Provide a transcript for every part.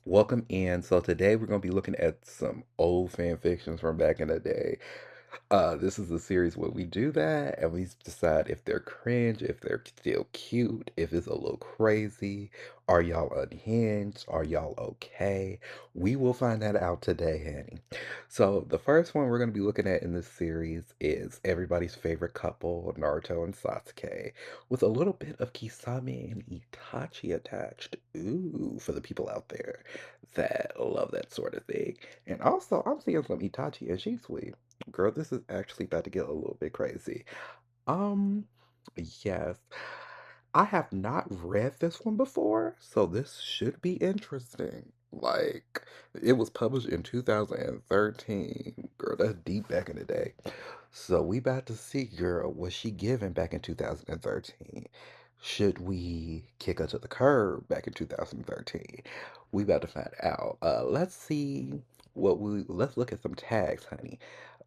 Welcome in. So today we're going to be looking at some old fan fictions from back in the day. This is a series where we do that and we decide if they're cringe, if they're still cute, if it's a little crazy. Are y'all unhinged? Are y'all okay? We will find that out today, honey. So the first one we're going to be looking at in this series is everybody's favorite couple, Naruto and Sasuke, with a little bit of Kisame and Itachi attached. Ooh, for the people out there that love that sort of thing. And also, I'm seeing some Itachi and Shisui. Girl, this is actually about to get a little bit crazy. Um, yes. I have not read this one before, so this should be interesting. Like, it was published in 2013. Girl, that's deep back in the day. So we about to see, girl, was she given back in 2013? Should we kick her to the curb back in 2013? We about to find out. Let's see let's look at some tags, honey.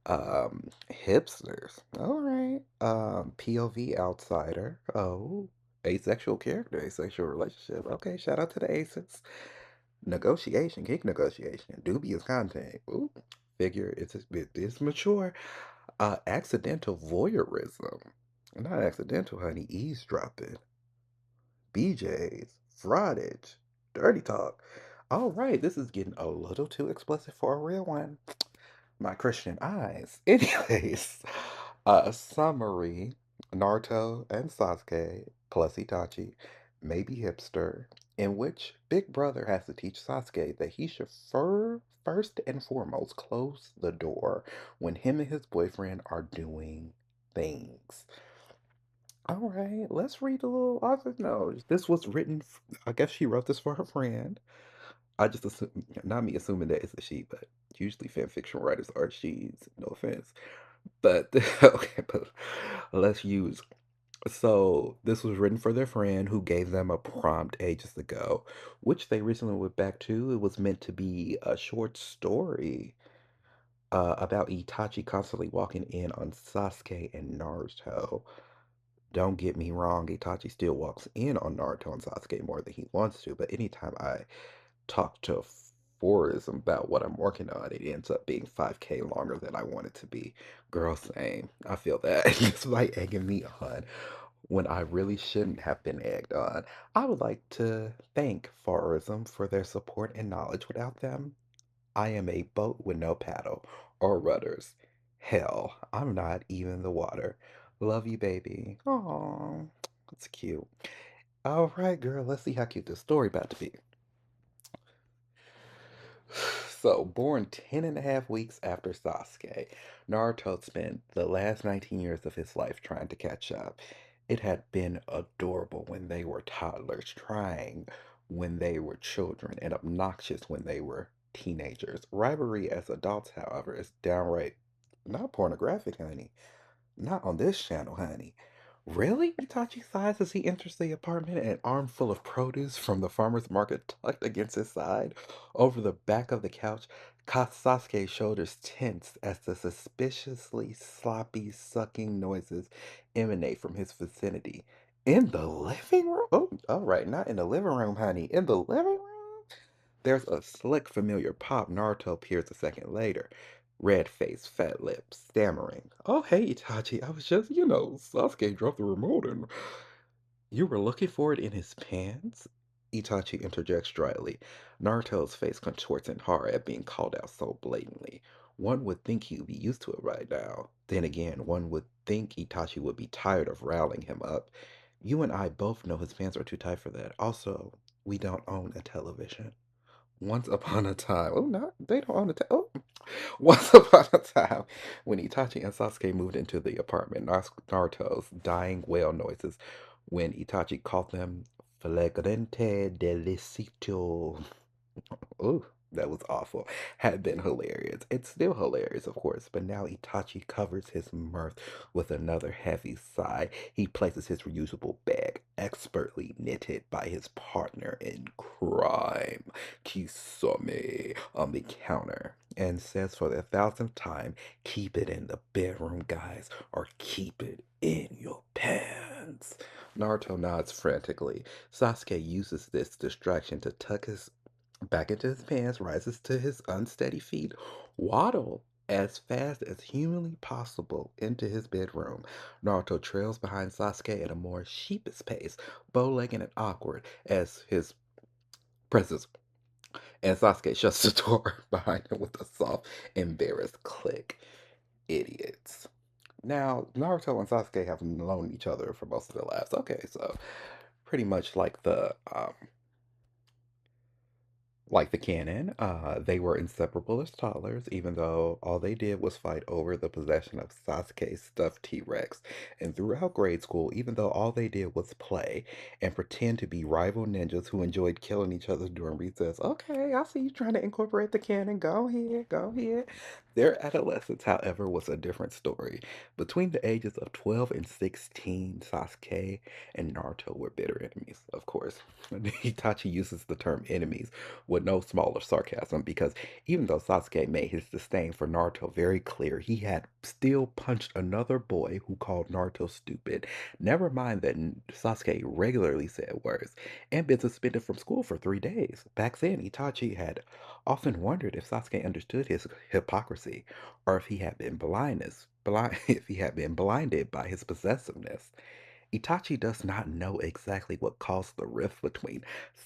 Hipsters. All right. POV outsider. Oh, asexual character, asexual relationship. Okay, shout out to the aces. Negotiation, kink negotiation, dubious content. Ooh, figure it's mature. Accidental voyeurism. Not accidental, honey. Eavesdropping. BJ's. Fraudage. Dirty talk. All right, this is getting a little too explicit for a real one. My Christian eyes. Anyways, summary: Naruto and Sasuke plus Itachi, maybe hipster, in which Big Brother has to teach Sasuke that he should first and foremost close the door when him and his boyfriend are doing things. All right, let's read a little author notes. This was written, I guess she wrote this for her friend. I just assume, not me assuming that it's a she, but usually fan fiction writers are she's. No offense, but okay, but let's use. So this was written for their friend who gave them a prompt ages ago, which they recently went back to. It was meant to be a short story about Itachi constantly walking in on Sasuke and Naruto. Don't get me wrong, Itachi still walks in on Naruto and Sasuke more than he wants to, but anytime I talk to Forrest about what I'm working on, it ends up being 5K longer than I want it to be. Girl, same. I feel that. It's like egging me on when I really shouldn't have been egged on. I would like to thank Forrism for their support and knowledge. Without them, I am a boat with no paddle or rudders. Hell, I'm not even the water. Love you, baby. Aww, that's cute. All right, girl, let's see how cute this story about to be. So, born 10.5 weeks after Sasuke, Naruto spent the last 19 years of his life trying to catch up. It had been adorable when they were toddlers, trying when they were children, and obnoxious when they were teenagers. Rivalry as adults, however, is downright not pornographic, honey. Not on this channel, honey. Really? Itachi sighs as he enters the apartment, an arm full of produce from the farmer's market tucked against his side. Over the back of the couch, Sasuke's shoulders tense as the suspiciously sloppy sucking noises emanate from his vicinity. In the living room? Oh, all right, not in the living room, honey. In the living room? There's a slick, familiar pop. Naruto appears a second later. Red face, fat lips, stammering. Oh, hey, Itachi. I was just, Sasuke dropped the remote and you were looking for it in his pants? Itachi interjects dryly. Naruto's face contorts in horror at being called out so blatantly. One would think he'd be used to it right now. Then again, one would think Itachi would be tired of riling him up. You and I both know his pants are too tight for that. Also, we don't own a television. Once upon a time, oh, no, they don't own a oh. Once upon a time, when Itachi and Sasuke moved into the apartment, Naruto's dying wail noises when Itachi called them flagrante delicito. Ooh, that was awful. Had been hilarious. It's still hilarious, of course, but now Itachi covers his mirth with another heavy sigh. He places his reusable bag, expertly knitted by his partner in crime, Kisame, on the counter, and says for the thousandth time, keep it in the bedroom, guys, or keep it in your pants. Naruto nods frantically. Sasuke uses this distraction to tuck his back into his pants, rises to his unsteady feet, waddle as fast as humanly possible into his bedroom. Naruto trails behind Sasuke at a more sheepish pace, bow-legged and awkward as his presence. And Sasuke shuts the door behind him with a soft, embarrassed click. Idiots. Now, Naruto and Sasuke have known each other for most of their lives. Okay, so pretty much like the canon, they were inseparable as toddlers, even though all they did was fight over the possession of Sasuke's stuffed T-Rex. And throughout grade school, even though all they did was play and pretend to be rival ninjas who enjoyed killing each other during recess. Okay, I see you trying to incorporate the canon. Go ahead, go ahead. Their adolescence, however, was a different story. Between the ages of 12 and 16, Sasuke and Naruto were bitter enemies, of course. Itachi uses the term enemies with no smaller sarcasm because even though Sasuke made his disdain for Naruto very clear, he had still punched another boy who called Naruto stupid. Never mind that Sasuke regularly said words and been suspended from school for 3 days. Back then, Itachi had often wondered if Sasuke understood his hypocrisy or if he had been if he had been blinded by his possessiveness. Itachi does not know exactly what caused the rift between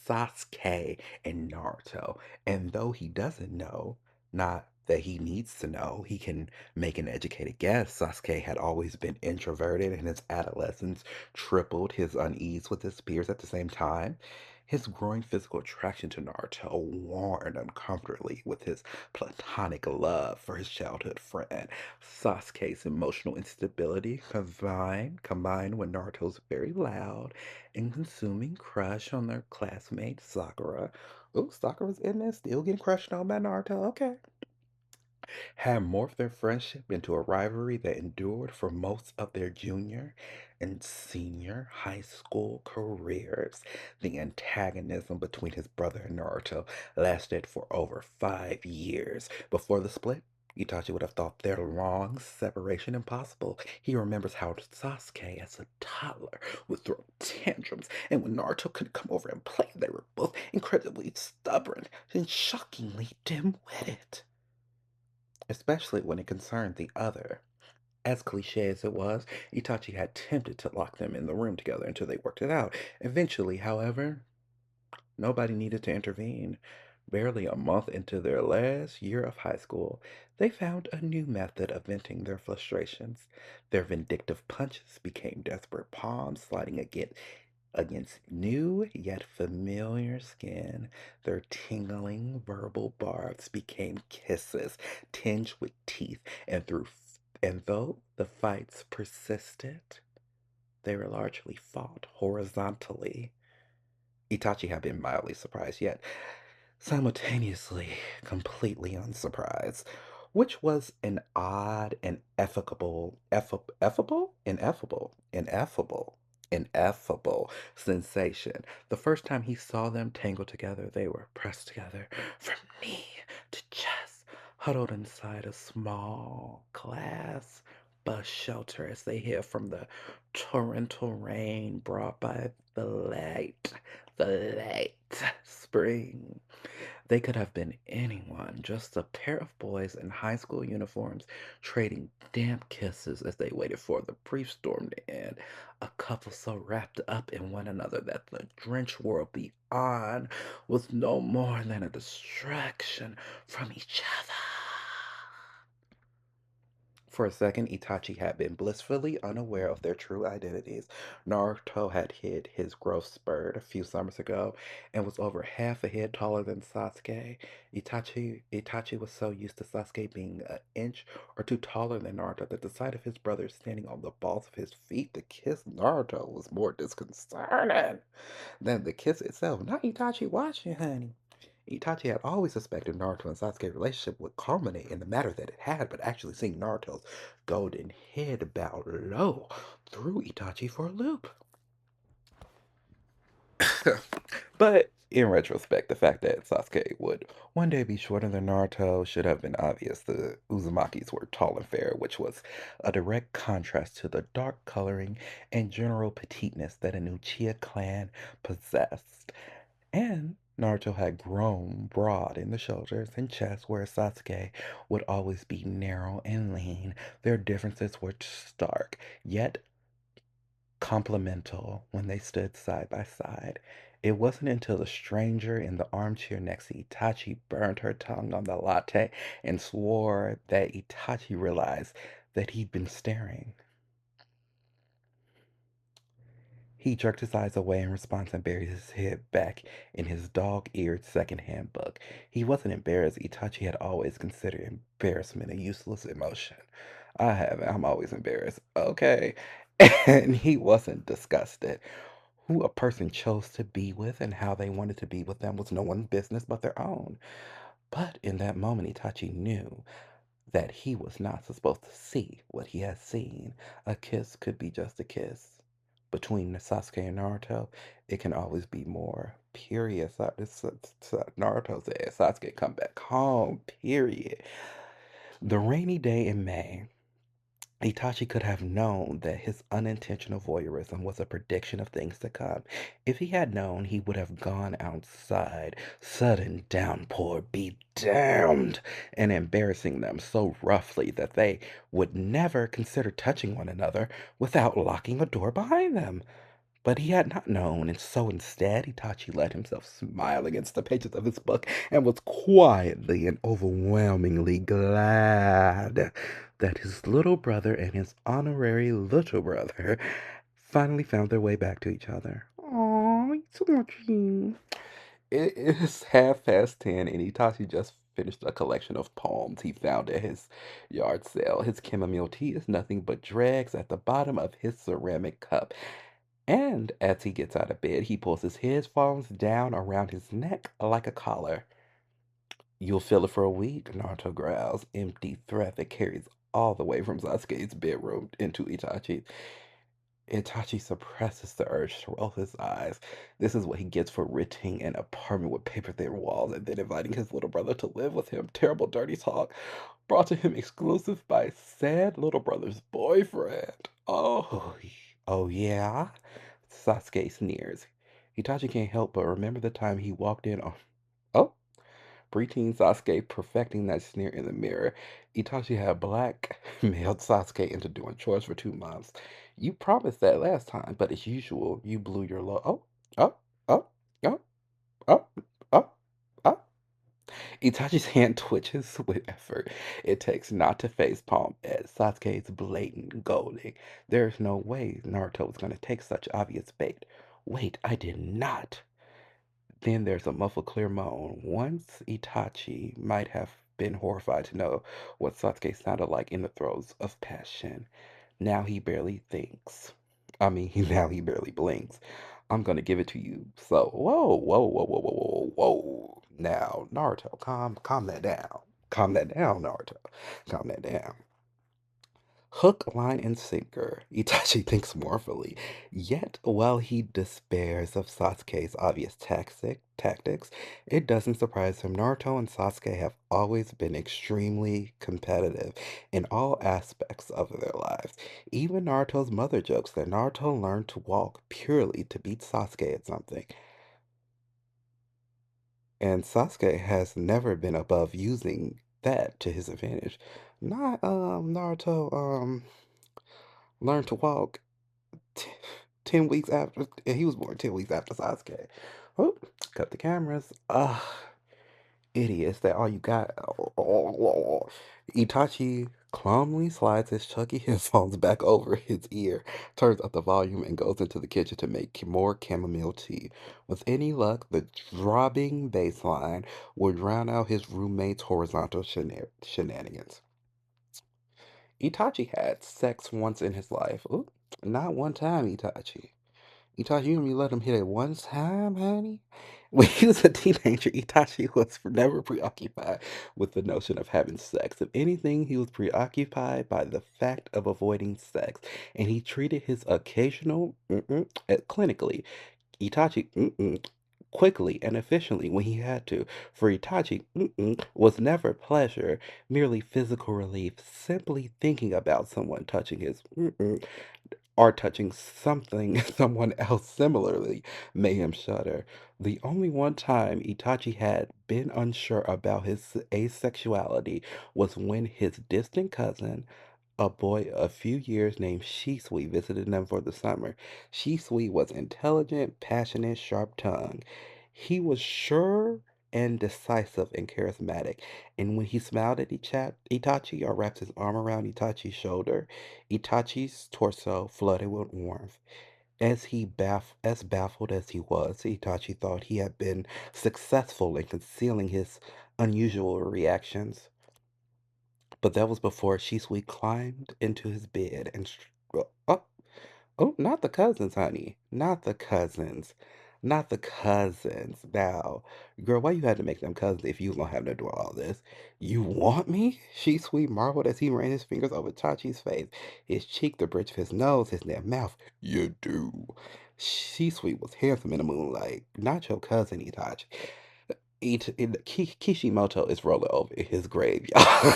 Sasuke and Naruto, and though he doesn't know, not that he needs to know, he can make an educated guess. Sasuke had always been introverted, and his adolescence tripled his unease with his peers at the same time. His growing physical attraction to Naruto warred uncomfortably with his platonic love for his childhood friend. Sasuke's emotional instability combined with Naruto's very loud and consuming crush on their classmate Sakura. Ooh, Sakura's in there still getting crushed on by Naruto. Okay, had morphed their friendship into a rivalry that endured for most of their junior and senior high school careers. The antagonism between his brother and Naruto lasted for over 5 years. Before the split, Itachi would have thought their long separation impossible. He remembers how Sasuke, as a toddler, would throw tantrums, and when Naruto could come over and play, they were both incredibly stubborn and shockingly dim-witted, especially when it concerned the other. As cliche as it was, Itachi had attempted to lock them in the room together until they worked it out. Eventually, however, nobody needed to intervene. Barely a month into their last year of high school, they found a new method of venting their frustrations. Their vindictive punches became desperate palms sliding against new yet familiar skin. Their tingling verbal barbs became kisses tinged with teeth, and though the fights persisted, they were largely fought horizontally. Itachi had been mildly surprised, yet simultaneously completely unsurprised, which was an odd and ineffable sensation. The first time he saw them tangled together, they were pressed together from knee to chest, huddled inside a small glass bus shelter as they hid from the torrential rain brought by the late spring. They could have been anyone, just a pair of boys in high school uniforms trading damp kisses as they waited for the brief storm to end. A couple so wrapped up in one another that the drenched world beyond was no more than a distraction from each other. For a second, Itachi had been blissfully unaware of their true identities. Naruto had hit his growth spurt a few summers ago and was over half a head taller than Sasuke. Itachi was so used to Sasuke being an inch or two taller than Naruto that the sight of his brother standing on the balls of his feet to kiss Naruto was more disconcerting than the kiss itself. Not Itachi watching, honey. Itachi had always suspected Naruto and Sasuke's relationship would culminate in the matter that it had, but actually seeing Naruto's golden head bow low threw Itachi for a loop. But in retrospect, the fact that Sasuke would one day be shorter than Naruto should have been obvious. The Uzumakis were tall and fair, which was a direct contrast to the dark coloring and general petiteness that an Uchiha clan possessed. And Naruto had grown broad in the shoulders and chest, whereas Sasuke would always be narrow and lean. Their differences were stark, yet complemental when they stood side by side. It wasn't until the stranger in the armchair next to Itachi burned her tongue on the latte and swore that Itachi realized that he'd been staring. He jerked his eyes away in response and buried his head back in his dog-eared second-hand book. He wasn't embarrassed. Itachi had always considered embarrassment a useless emotion. I haven't. I'm always embarrassed. Okay. And he wasn't disgusted. Who a person chose to be with and how they wanted to be with them was no one's business but their own. But in that moment, Itachi knew that he was not supposed to see what he had seen. A kiss could be just a kiss. Between Sasuke and Naruto, it can always be more. Period. Naruto said, Sasuke, come back home. Period. The rainy day in May, Itachi could have known that his unintentional voyeurism was a prediction of things to come. If he had known, he would have gone outside. Sudden downpour be damned, and embarrassing them so roughly that they would never consider touching one another without locking a door behind them. But he had not known, and so instead Itachi let himself smile against the pages of his book and was quietly and overwhelmingly glad that his little brother and his honorary little brother finally found their way back to each other. Aww, Itachi. It is 10:30, and Itachi just finished a collection of poems he found at his yard sale. His chamomile tea is nothing but dregs at the bottom of his ceramic cup. And as he gets out of bed, he pulls his headphones down around his neck like a collar. You'll feel it for a week, Naruto growls, empty threat that carries all the way from Sasuke's bedroom into Itachi. Itachi suppresses the urge to roll his eyes. This is what he gets for renting an apartment with paper-thin walls and then inviting his little brother to live with him. Terrible dirty talk brought to him exclusive by sad little brother's boyfriend. Oh yeah? Sasuke sneers. Itachi can't help but remember the time he walked in on... Oh, preteen Sasuke perfecting that sneer in the mirror. Itachi had blackmailed Sasuke into doing chores for 2 months. You promised that last time, but as usual, you blew your load. Oh, oh, oh, oh, oh, oh. Itachi's hand twitches with effort. It takes not to face palm at Sasuke's blatant goading. There's no way Naruto was going to take such obvious bait. Wait, I did not. Then there's a muffled clear moan. Once Itachi might have been horrified to know what Sasuke sounded like in the throes of passion. Now he barely thinks. Now he barely blinks. I'm gonna give it to you. So, whoa, whoa, whoa, whoa, whoa, whoa, whoa. Now, Naruto, calm that down. Calm that down, Naruto. Calm that down. Hook, line, and sinker, Itachi thinks mournfully. Yet, while he despairs of Sasuke's obvious tactics, it doesn't surprise him. Naruto and Sasuke have always been extremely competitive in all aspects of their lives. Even Naruto's mother jokes that Naruto learned to walk purely to beat Sasuke at something. And Sasuke has never been above using that to his advantage. Not Naruto learned to walk t- 10 weeks after, and he was born 10 weeks after Sasuke. Oh, cut the cameras. Idiots, that all you got. Itachi calmly slides his chunky headphones back over his ear, turns up the volume, and goes into the kitchen to make more chamomile tea. With any luck, the throbbing bass line will drown out his roommate's horizontal shenanigans. Itachi had sex once in his life. Ooh, not one time, Itachi. Itachi, you only let him hit it one time, honey? When he was a teenager, Itachi was never preoccupied with the notion of having sex. If anything, he was preoccupied by the fact of avoiding sex, and he treated his occasional clinically. Itachi quickly and efficiently when he had to. For Itachi was never pleasure, merely physical relief. Simply thinking about someone touching his or touching something someone else similarly made him shudder. The only one time Itachi had been unsure about his asexuality was when his distant cousin, a boy a few years named Shisui, visited them for the summer. Shisui was intelligent, passionate, sharp-tongued. He was sure and decisive and charismatic, and when he smiled at Itachi or wrapped his arm around Itachi's shoulder, Itachi's torso flooded with warmth. As baffled as he was, Itachi thought he had been successful in concealing his unusual reactions. But that was before Shisui climbed into his bed and oh, oh, not the cousins, honey. Not the cousins. Not the cousins. Now, girl, why you had to make them cousins if you was gonna have them do all this? You want me? Shisui marveled as he ran his fingers over Tachi's face, his cheek, the bridge of his nose, his near mouth. You do. Shisui was handsome in the moonlight. Not your cousin, Itachi. Kishimoto is rolling over in his grave, y'all.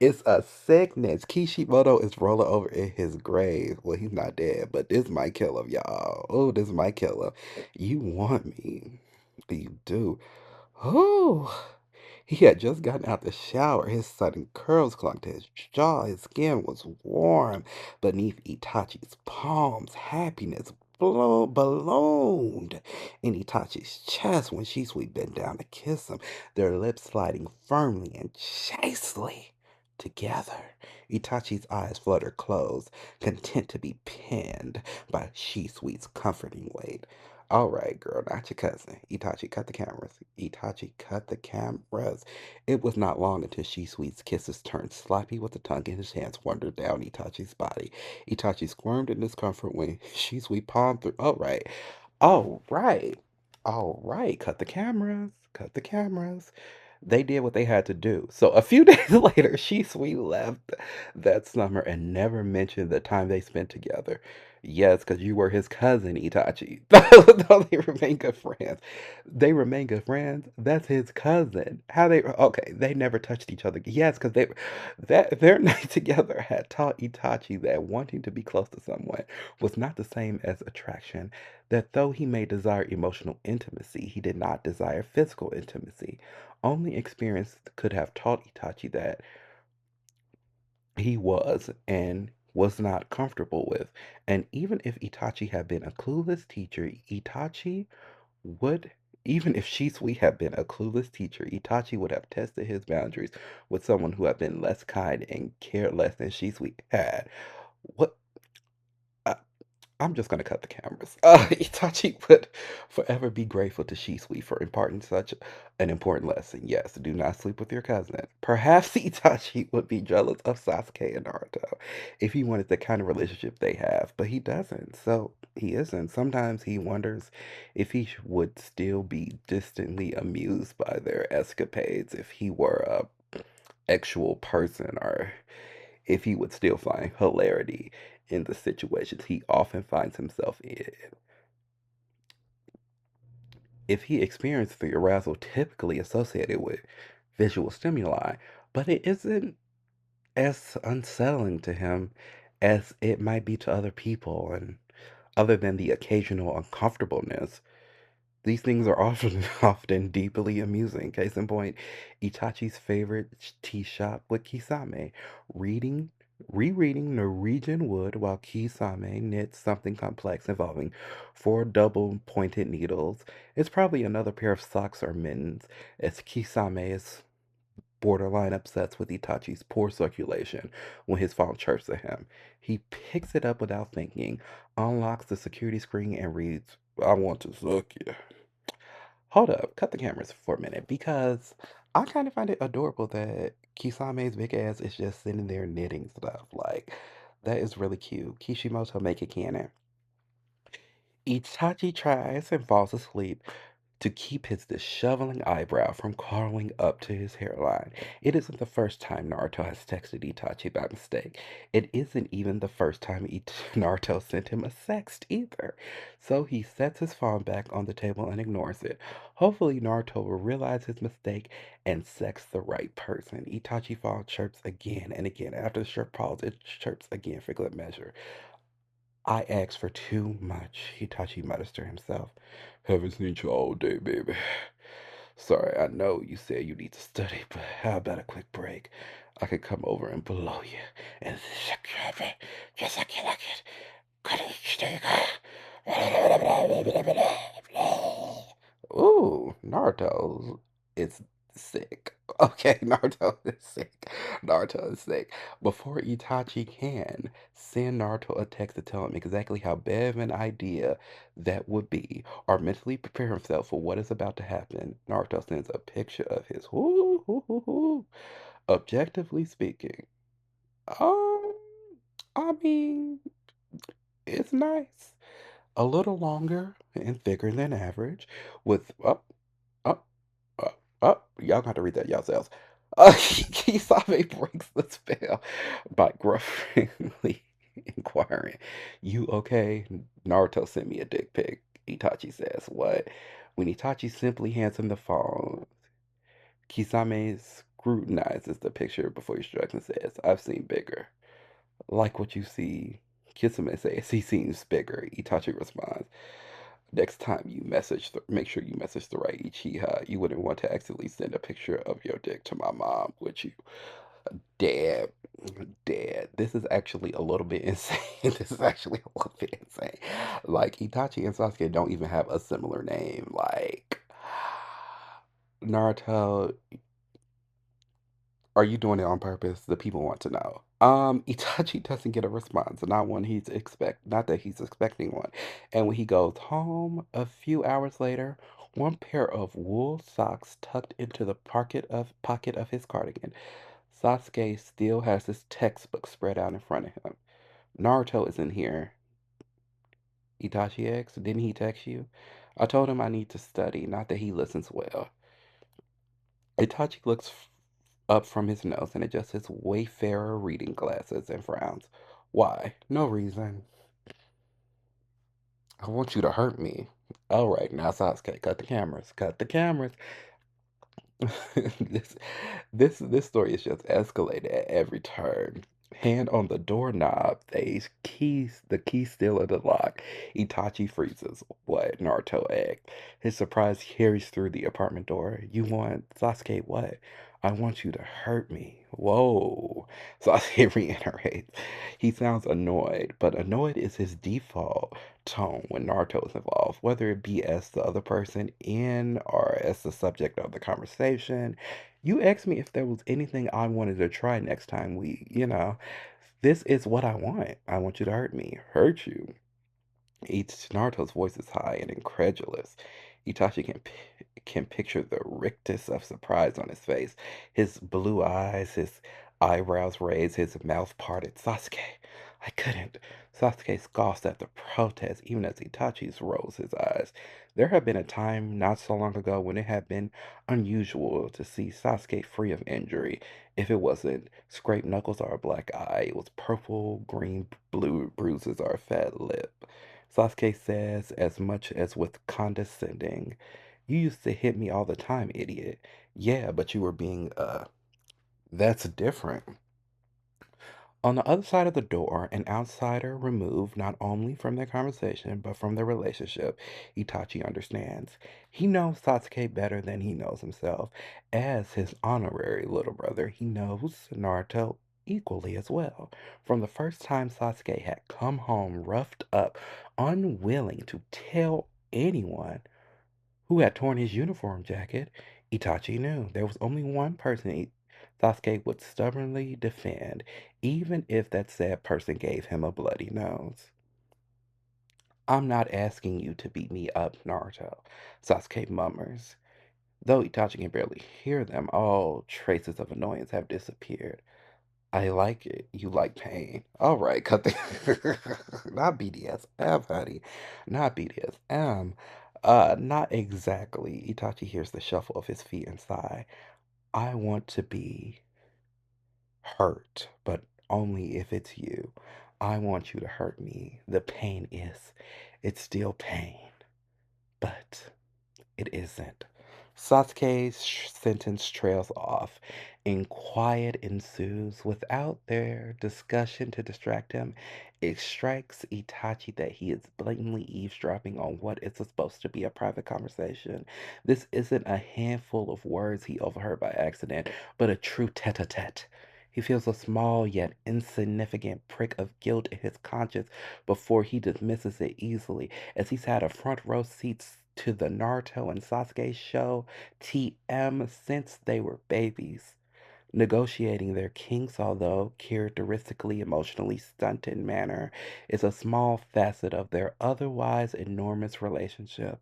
It's a sickness. Kishimoto is rolling over in his grave. Well, he's not dead, but this might kill him, y'all. Oh, this might kill him. You want me? You do. Oh. He had just gotten out the shower. His sudden curls clung to his jaw. His skin was warm beneath Itachi's palms. Happiness ballooned in Itachi's chest when Shisui bent down to kiss him, their lips sliding firmly and chastely together. Itachi's eyes fluttered closed, content to be pinned by Shisui's comforting weight. All right, girl, not your cousin. Itachi, cut the cameras. Itachi, cut the cameras. It was not long until Shisui's kisses turned sloppy with the tongue in his hands wandered down Itachi's body. Itachi squirmed in discomfort when Shisui palmed through. All right, all right, all right. Cut the cameras. Cut the cameras. They did what they had to do. So a few days later, Shisui left that summer and never mentioned the time they spent together. Yes, because you were his cousin, Itachi. Though they remain good friends. They remain good friends. That's his cousin. How they okay, they never touched each other. Yes, because that their night together had taught Itachi that wanting to be close to someone was not the same as attraction. That though he may desire emotional intimacy, he did not desire physical intimacy. Only experience could have taught Itachi that he was and was not comfortable with. And even if Itachi had been a clueless teacher, Itachi would, even if Shisui had been a clueless teacher, Itachi would have tested his boundaries with someone who had been less kind and cared less than Shisui had. What? I'm just gonna cut the cameras. Itachi would forever be grateful to Shisui for imparting such an important lesson. Yes, do not sleep with your cousin. Perhaps Itachi would be jealous of Sasuke and Naruto if he wanted the kind of relationship they have, but he doesn't. So he isn't. Sometimes he wonders if he would still be distantly amused by their escapades if he were a actual person or if he would still find hilarity in the situations he often finds himself in. If he experienced the arousal typically associated with visual stimuli, but it isn't as unsettling to him as it might be to other people, and other than the occasional uncomfortableness, these things are often often deeply amusing. Case in point, Itachi's favorite tea shop with Kisame, reading rereading Norwegian Wood while Kisame knits something complex involving four double-pointed needles. It's probably another pair of socks or mittens, as Kisame is borderline obsessed with Itachi's poor circulation when his phone chirps at him. He picks it up without thinking, unlocks the security screen, and reads, I want to suck you. Hold up, cut the cameras for a minute because I kind of find it adorable that Kisame's big ass is just sitting there knitting stuff. Like, that is really cute. Kishimoto, make it canon. Itachi tries and falls asleep, to keep his disheveling eyebrow from crawling up to his hairline. It isn't the first time Naruto has texted Itachi by mistake. It isn't even the first time Naruto sent him a sext either. So he sets his phone back on the table and ignores it. Hopefully, Naruto will realize his mistake and sext the right person. Itachi phone chirps again and again. After the short pause, it chirps again for good measure. I asked for too much, Hitachi mutters to himself. Haven't seen you all day, baby. Sorry, I know you said you need to study, but how about a quick break? I could come over and blow you and suck you up just like you like it. Ooh, Naruto is sick. Okay, Naruto is sick. Naruto is sick. Before Itachi can send Naruto a text to tell him exactly how bad of an idea that would be, or mentally prepare himself for what is about to happen, Naruto sends a picture of his whoo. Objectively speaking, um, I mean, it's nice. A little longer and thicker than average, with up, y'all got to read that yourselves. Kisame breaks the spell by gruffly inquiring, "You okay?" Naruto sent me a dick pic. Itachi says, "What?" When Itachi simply hands him the phone, Kisame scrutinizes the picture before he shrugs and says, "I've seen bigger." Like what you see, Kisame says he seems bigger. Itachi responds, "Next time you message, make sure you message the right Ichiha. You wouldn't want to accidentally send a picture of your dick to my mom, would you?" Dad, Dad, this is actually a little bit insane. This is actually a little bit insane. Like, Itachi and Sasuke don't even have a similar name. Like, Naruto, are you doing it on purpose? The people want to know. Itachi doesn't get a response, not that he's expecting one. And when he goes home a few hours later, one pair of wool socks tucked into the pocket of his cardigan. Sasuke still has his textbook spread out in front of him. Naruto isn't here. Itachi asks, "Didn't he text you?" I told him I need to study, not that he listens well. Itachi looks up from his notes and adjusts his Wayfarer reading glasses and frowns. Why? No reason. I want you to hurt me. All right, now Sasuke, cut the cameras. Cut the cameras. this this story is just escalated at every turn. Hand on the doorknob, the key still in the lock. Itachi freezes. What? Naruto asked. His surprise carries through the apartment door. You want Sasuke what? I want you to hurt me. Whoa. Sasuke reiterates. He sounds annoyed, but annoyed is his default tone when Naruto is involved, whether it be as the other person in or as the subject of the conversation. You asked me if there was anything I wanted to try next time this is what I want. I want you to hurt me. Hurt you. Each Naruto's voice is high and incredulous. Itachi can picture the rictus of surprise on his face. His blue eyes, his eyebrows raised, his mouth parted. Sasuke, I couldn't. Sasuke scoffs at the protest, even as Itachi rolls his eyes. There had been a time not so long ago when it had been unusual to see Sasuke free of injury. If it wasn't scraped knuckles or a black eye, it was purple, green, blue bruises or a fat lip. Sasuke says, as much as with condescending, "You used to hit me all the time, idiot." Yeah, but you were being, that's different. On the other side of the door, an outsider removed not only from their conversation, but from their relationship, Itachi understands. He knows Sasuke better than he knows himself. As his honorary little brother, he knows Naruto equally as well. From the first time Sasuke had come home roughed up, unwilling to tell anyone who had torn his uniform jacket, Itachi knew there was only one person Sasuke would stubbornly defend, even if that said person gave him a bloody nose. I'm not asking you to beat me up, Naruto, Sasuke murmurs. Though Itachi can barely hear them, all traces of annoyance have disappeared. I like it. You like pain. All right, cut the not BDSM, honey. Not BDSM. Not exactly. Itachi hears the shuffle of his feet and sigh. I want to be hurt, but only if it's you. I want you to hurt me. The pain is, it's still pain, but it isn't. Sasuke's sentence trails off, and quiet ensues. Without their discussion to distract him, it strikes Itachi that he is blatantly eavesdropping on what is supposed to be a private conversation. This isn't a handful of words he overheard by accident, but a true tete-a-tete. He feels a small yet insignificant prick of guilt in his conscience before he dismisses it easily, as he's had a front row seat to the Naruto and Sasuke show TM since they were babies. Negotiating their kinks, although characteristically emotionally stunted manner, is a small facet of their otherwise enormous relationship.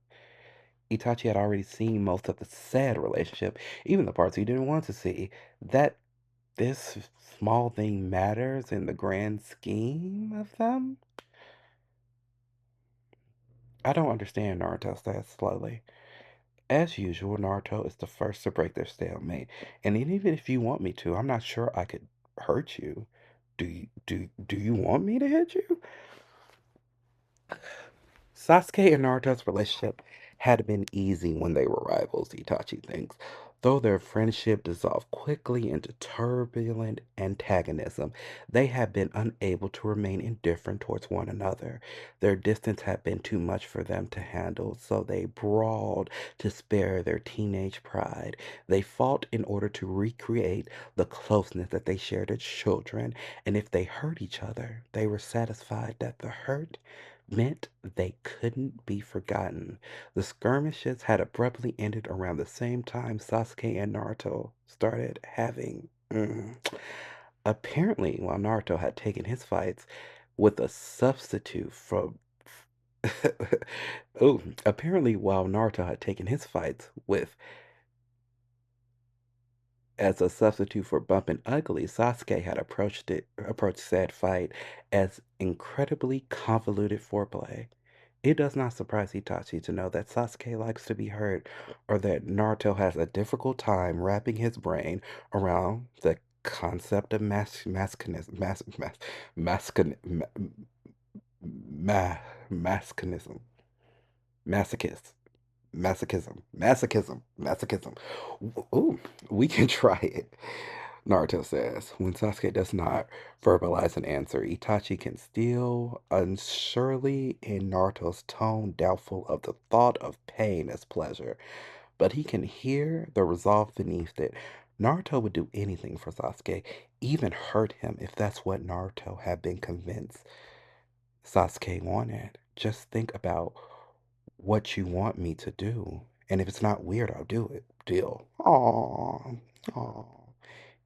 Itachi had already seen most of the sad relationship, even the parts he didn't want to see. That this small thing matters in the grand scheme of them? I don't understand, Naruto says slowly. As usual, Naruto is the first to break their stalemate, and even if you want me to, I'm not sure I could hurt you. Do you want me to hit you? Sasuke and Naruto's relationship had been easy when they were rivals, Itachi thinks, though their friendship dissolved quickly into turbulent antagonism. They had been unable to remain indifferent towards one another. Their distance had been too much for them to handle, so they brawled to spare their teenage pride. They fought in order to recreate the closeness that they shared as children, and if they hurt each other, they were satisfied that the hurt meant they couldn't be forgotten. The skirmishes had abruptly ended around the same time Sasuke and Naruto started having. Apparently, while Naruto had taken his fights with a substitute from. Oh, apparently, while Naruto had taken his fights with as a substitute for bumping ugly, Sasuke had approached said fight as incredibly convoluted foreplay. It does not surprise Itachi to know that Sasuke likes to be hurt, or that Naruto has a difficult time wrapping his brain around the concept of masculine, masculinism, masochist. Masochism. Ooh, we can try it. Naruto says, when Sasuke does not verbalize an answer, Itachi can steal unsurely in Naruto's tone, doubtful of the thought of pain as pleasure. But he can hear the resolve beneath it. Naruto would do anything for Sasuke, even hurt him if that's what Naruto had been convinced Sasuke wanted. Just think about what you want me to do. And if it's not weird, I'll do it. Deal. Aww. Aww.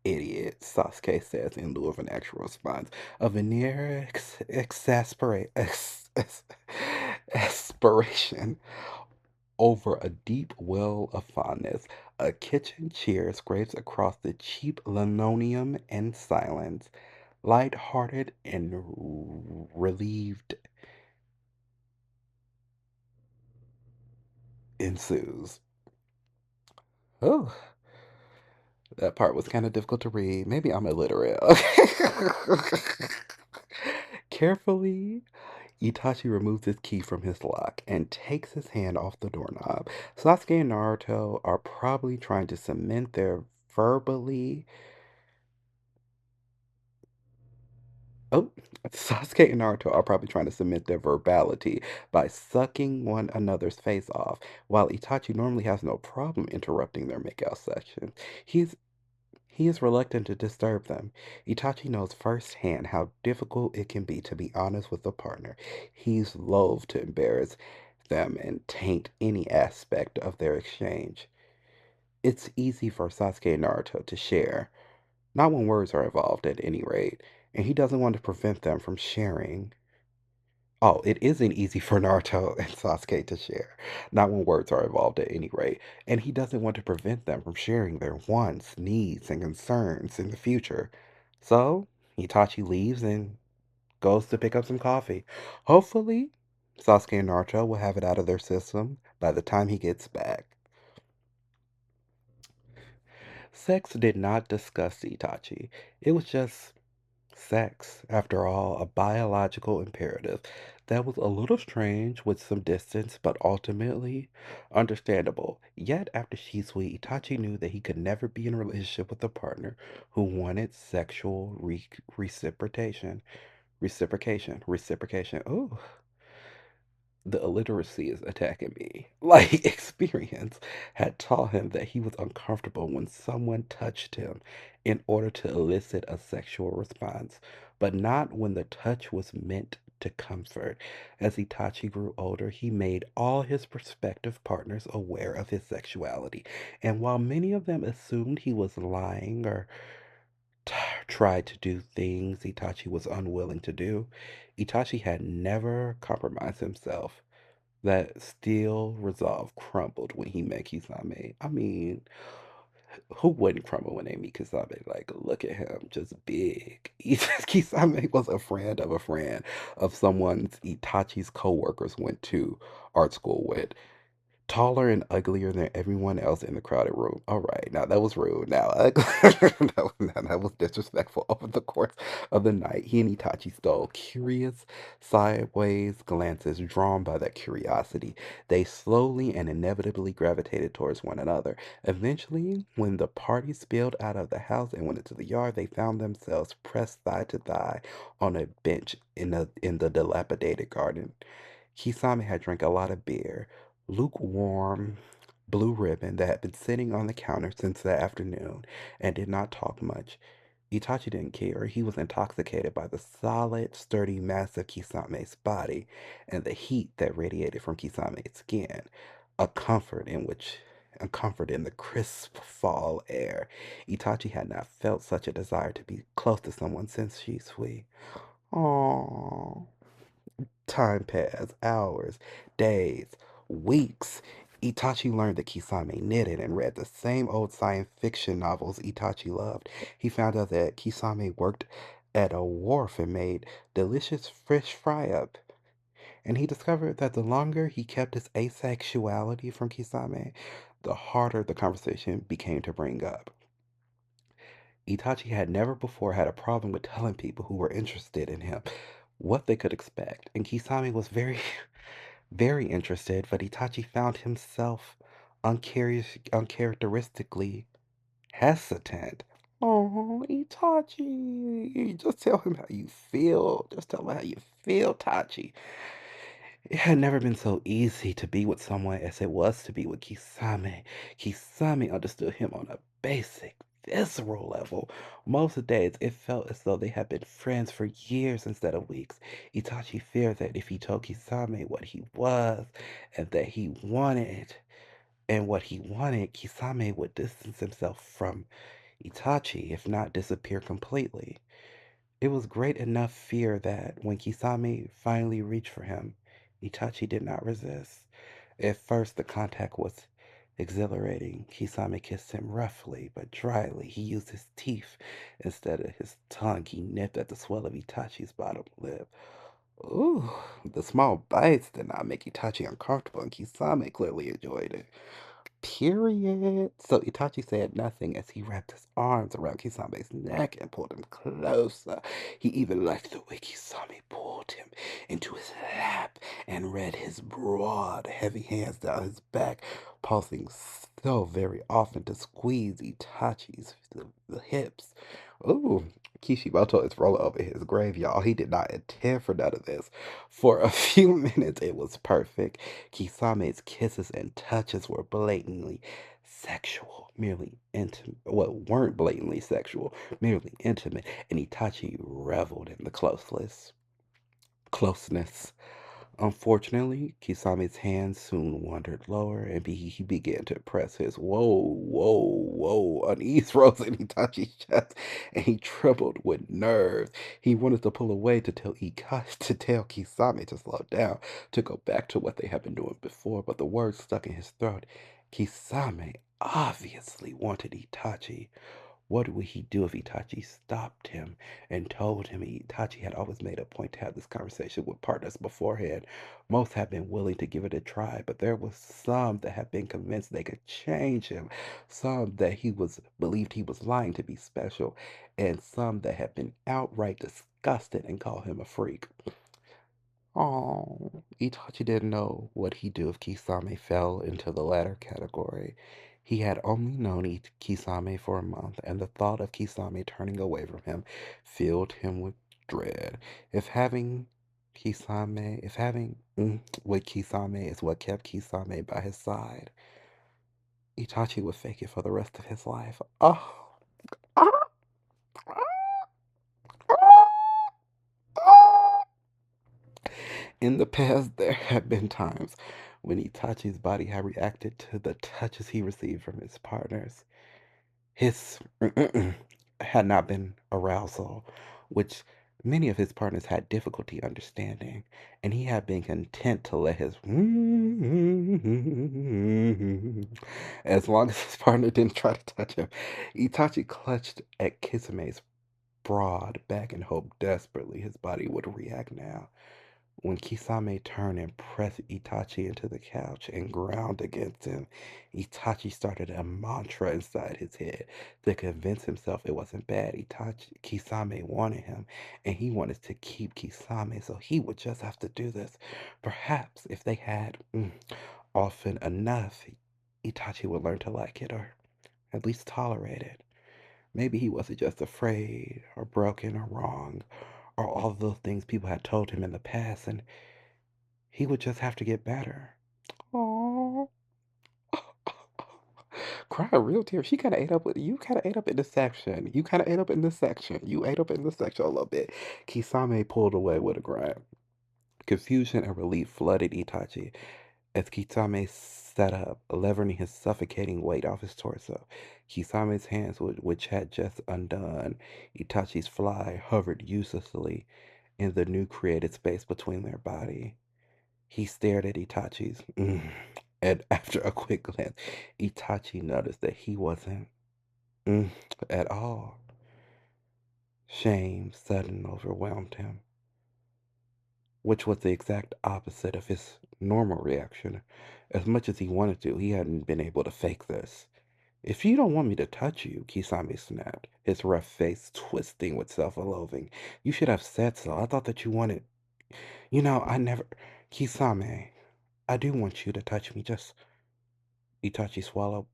Idiot, Sasuke says in lieu of an actual response. A veneer aspiration over a deep well of fondness. A kitchen chair scrapes across the cheap linoleum in silence. Light-hearted and relieved ensues. Oh, that part was kind of difficult to read. Maybe I'm illiterate. Carefully, Itachi removes his key from his lock and takes his hand off the doorknob. Sasuke and Naruto are probably trying to cement their verbally. Oh, Sasuke and Naruto are probably trying to cement their verbality by sucking one another's face off, while Itachi normally has no problem interrupting their makeout session. He's He is reluctant to disturb them. Itachi knows firsthand how difficult it can be to be honest with a partner. He's loath to embarrass them and taint any aspect of their exchange. It's easy for Sasuke and Naruto to share, not when words are involved at any rate, and he doesn't want to prevent them from sharing. Oh, it isn't easy for Naruto and Sasuke to share, not when words are involved at any rate, and he doesn't want to prevent them from sharing their wants, needs, and concerns in the future. So, Itachi leaves and goes to pick up some coffee. Hopefully, Sasuke and Naruto will have it out of their system by the time he gets back. Sex did not disgust Itachi. It was just sex, after all, a biological imperative that was a little strange with some distance, but ultimately understandable. Yet, after Shisui, Itachi knew that he could never be in a relationship with a partner who wanted sexual reciprocation. Reciprocation. Ooh, the illiteracy is attacking me. Like, experience had taught him that he was uncomfortable when someone touched him in order to elicit a sexual response, but not when the touch was meant to comfort. As Itachi grew older, he made all his prospective partners aware of his sexuality, and while many of them assumed he was lying or tried to do things Itachi was unwilling to do, Itachi had never compromised himself. That steel resolve crumbled when he met Kisame. I mean, who wouldn't crumble when they meet Kisame? Like, look at him, just big. Kisame was a friend of someone Itachi's co-workers went to art school with. Taller and uglier than everyone else in the crowded room. All right, now that was rude. Now that was disrespectful. Over the course of the night, he and Itachi stole curious, sideways glances drawn by that curiosity. They slowly and inevitably gravitated towards one another. Eventually, when the party spilled out of the house and went into the yard, they found themselves pressed thigh to thigh on a bench in the dilapidated garden. Kisame had drank a lot of beer, lukewarm blue ribbon that had been sitting on the counter since the afternoon, and did not talk much. Itachi didn't care. He was intoxicated by the solid, sturdy mass of Kisame's body and the heat that radiated from Kisame's skin, a comfort in which a comfort in the crisp fall air. Itachi had not felt such a desire to be close to someone since Shisui. Aww. Time passed, hours, days, weeks. Itachi learned that Kisame knitted and read the same old science fiction novels Itachi loved. He found out that Kisame worked at a wharf and made delicious fish fry up. And he discovered that the longer he kept his asexuality from Kisame, the harder the conversation became to bring up. Itachi had never before had a problem with telling people who were interested in him what they could expect, and Kisame was very very interested, but Itachi found himself uncharacteristically hesitant. Oh, Itachi, just tell him how you feel. Just tell him how you feel, Tachi. It had never been so easy to be with someone as it was to be with Kisame. Kisame understood him on a basic, visceral level. Most days, it felt as though they had been friends for years instead of weeks. Itachi feared that if he told Kisame what he was and that he wanted, and what he wanted, Kisame would distance himself from Itachi, if not disappear completely. It was great enough fear that when Kisame finally reached for him, Itachi did not resist. At first, the contact was exhilarating. Kisame kissed him roughly but dryly. He used his teeth instead of his tongue. He nipped at the swell of Itachi's bottom lip. Ooh, the small bites did not make Itachi uncomfortable, and Kisame clearly enjoyed it. Period. So Itachi said nothing as he wrapped his arms around Kisame's neck and pulled him closer. He even liked the way Kisame pulled him into his lap and read his broad, heavy hands down his back, pausing so very often to squeeze Itachi's the hips. Ooh, Kishimoto is rolling over his grave, y'all. He did not intend for none of this. For a few minutes, it was perfect. Kisame's kisses and touches were blatantly sexual, merely intimate. Well, weren't blatantly sexual, merely intimate, and Itachi reveled in the closeness. Unfortunately, Kisame's hands soon wandered lower, and he began to press his whoa. Unease rose in Itachi's chest, and he trembled with nerves. He wanted to pull away to tell Kisame to slow down, to go back to what they had been doing before, but the words stuck in his throat. Kisame obviously wanted Itachi. What would he do if Itachi stopped him and told him? Itachi had always made a point to have this conversation with partners beforehand. Most had been willing to give it a try, but there was some that had been convinced they could change him, some that he was believed he was lying to be special, and some that had been outright disgusted and called him a freak. Oh, Itachi didn't know what he'd do if Kisame fell into the latter category. He had only known Kisame for a month, and the thought of Kisame turning away from him filled him with dread. If having with Kisame is what kept Kisame by his side, Itachi would fake it for the rest of his life. Oh, ah, ah, ah. In the past, there had been times when Itachi's body had reacted to the touches he received from his partners. His had not been arousal, which many of his partners had difficulty understanding, and he had been content to let his as long as his partner didn't try to touch him. Itachi clutched at Kisame's broad back and hoped desperately his body would react now. When Kisame turned and pressed Itachi into the couch and ground against him, Itachi started a mantra inside his head to convince himself it wasn't bad. Kisame wanted him, and he wanted to keep Kisame, so he would just have to do this. Perhaps if they had often enough, Itachi would learn to like it, or at least tolerate it. Maybe he wasn't just afraid, or broken, or wrong, or all of those things people had told him in the past, and he would just have to get better. Aww. Cry a real tear. She kind of ate up with you. Kind of ate up in this section. You kind of ate up in this section. You ate up in this section a little bit. Kisame pulled away with a grunt. Confusion and relief flooded Itachi as Kisame sat up, levering his suffocating weight off his torso. Kisame's hands, which had just undone Itachi's fly, hovered uselessly in the new created space between their body. He stared at Itachi's, and after a quick glance, Itachi noticed that he wasn't mm, at all. Shame suddenly overwhelmed him, which was the exact opposite of his normal reaction. As much as he wanted to, he hadn't been able to fake this. If you don't want me to touch you, Kisame snapped, his rough face twisting with self-loathing. You should have said so. I thought that you wanted. I never. Kisame, I do want you to touch me. Just. Itachi swallowed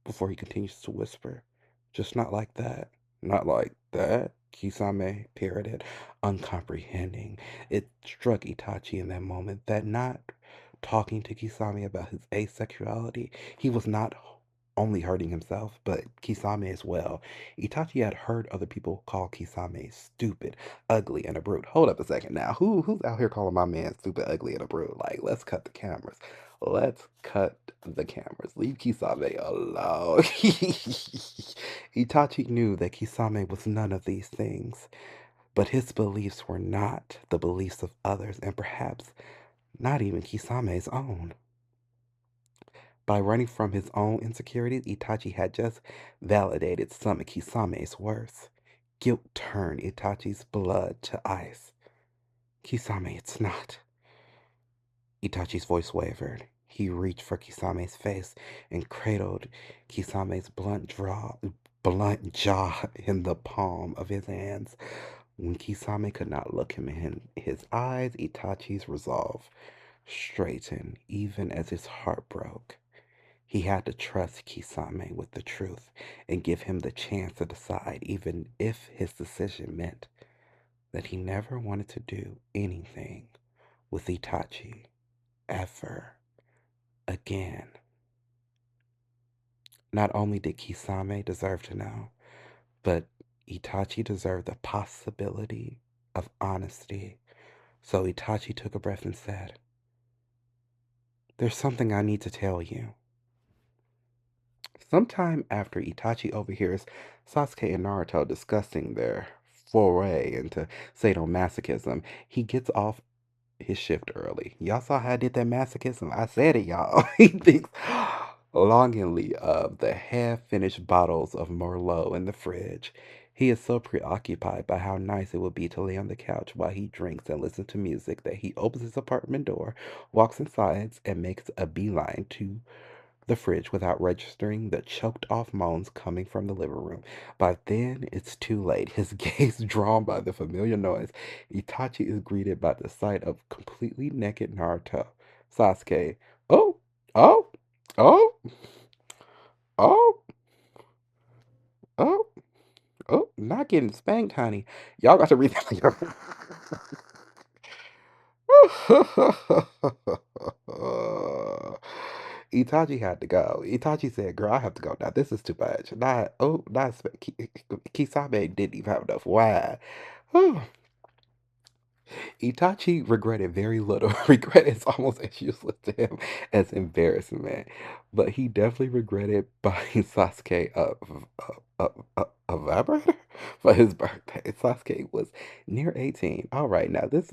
before he continues to whisper. Just not like that. Not like that, Kisame parroted, uncomprehending. It struck Itachi in that moment that not talking to Kisame about his asexuality, he was not only hurting himself, but Kisame as well. Itachi had heard other people call Kisame stupid, ugly, and a brute. Hold up a second now. Who's out here calling my man stupid, ugly, and a brute? Like, let's cut the cameras. Let's cut the cameras. Leave Kisame alone. Itachi knew that Kisame was none of these things, but his beliefs were not the beliefs of others, and perhaps not even Kisame's own. By running from his own insecurities, Itachi had just validated some of Kisame's worst. Guilt turned Itachi's blood to ice. Kisame, it's not. Itachi's voice wavered. He reached for Kisame's face and cradled Kisame's blunt jaw in the palm of his hands. When Kisame could not look him in his eyes, Itachi's resolve straightened, even as his heart broke. He had to trust Kisame with the truth and give him the chance to decide, even if his decision meant that he never wanted to do anything with Itachi ever again. Not only did Kisame deserve to know, but Itachi deserved the possibility of honesty. So Itachi took a breath and said, "There's something I need to tell you." Sometime after Itachi overhears Sasuke and Naruto discussing their foray into sadomasochism, he gets off his shift early. Y'all saw how I did that masochism? I said it, y'all. He thinks longingly of the half-finished bottles of Merlot in the fridge. He is so preoccupied by how nice it would be to lay on the couch while he drinks and listens to music that he opens his apartment door, walks inside, and makes a beeline to the fridge without registering the choked off moans coming from the living room. By then, it's too late. His gaze drawn by the familiar noise, Itachi is greeted by the sight of completely naked Naruto. Sasuke, oh, oh, oh, oh, oh, oh, not getting spanked, honey. Y'all got to read that. Itachi had to go. Itachi said, "Girl, I have to go now. This is too much." Not, oh, not Kisame didn't even have enough wine. Itachi regretted very little. Regret is almost as useless to him as embarrassment. But he definitely regretted buying Sasuke a vibrator for his birthday. Sasuke was near 18. All right, now this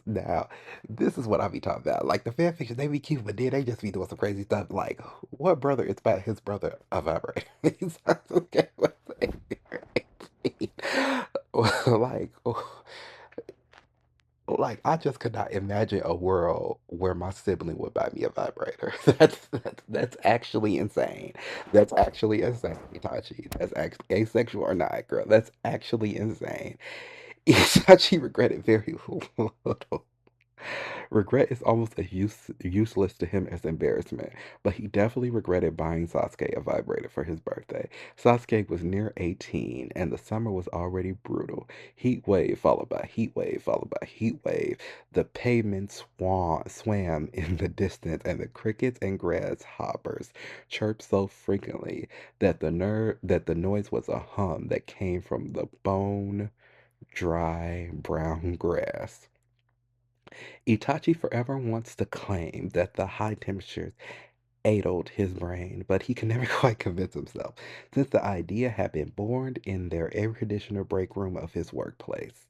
is what I be talking about. Like the fanfiction, they be cute, but then they just be doing some crazy stuff. Like, what brother is buying his brother a vibrator? Sasuke was 18. like, like I just could not imagine a world where my sibling would buy me a vibrator. That's actually insane. That's actually insane, Itachi. That's actually asexual or not, girl. That's actually insane. Itachi regretted very little. Regret is almost as useless to him as embarrassment, but he definitely regretted buying Sasuke a vibrator for his birthday. Sasuke was near 18, and the summer was already brutal. Heat wave followed by heat wave followed by heat wave. The pavement swam in the distance, and the crickets and grasshoppers chirped so frequently that the noise was a hum that came from the bone dry brown grass. Itachi forever wants to claim that the high temperatures addled his brain, but he can never quite convince himself, since the idea had been born in their air conditioner break room of his workplace.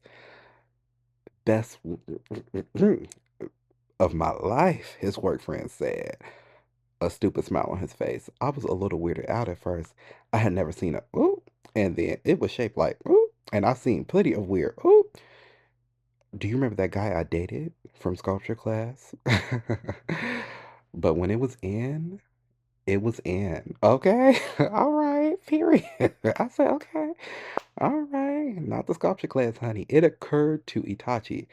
Best of my life, his work friend said, a stupid smile on his face. I was a little weirded out at first. I had never seen a ooh, and then it was shaped like ooh, and I've seen plenty of weird ooh. Do you remember that guy I dated from sculpture class? But when it was in. Okay. All right. Period. I said, okay. All right. Not the sculpture class, honey. It occurred to Itachi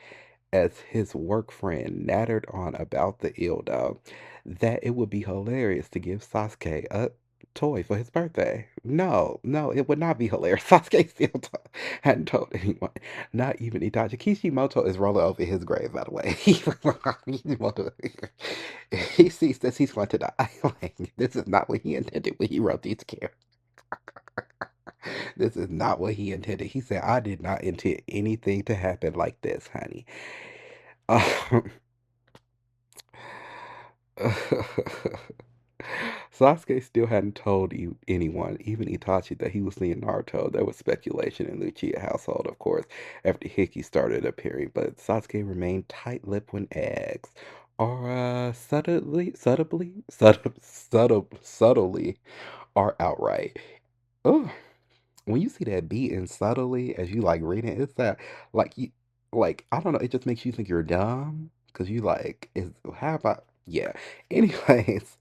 as his work friend nattered on about the dildo that it would be hilarious to give Sasuke a toy for his birthday. No, no, it would not be hilarious. Sasuke still hadn't told anyone, not even Itachi. Kishimoto is rolling over his grave, by the way. Kishimoto, he sees that he's going to die. Like, this is not what he intended when he wrote these characters. This is not what he intended. He said, I did not intend anything to happen like this, honey. Um, Sasuke still hadn't told anyone, even Itachi, that he was seeing Naruto. There was speculation in the Uchiha household, of course, after Hiki started appearing, but Sasuke remained tight-lipped when asked, or subtly, or outright. Ugh. When you see that beat and subtly as you like reading, it's that like you like I don't know, it just makes you think you're dumb because you like is how about yeah. Anyways,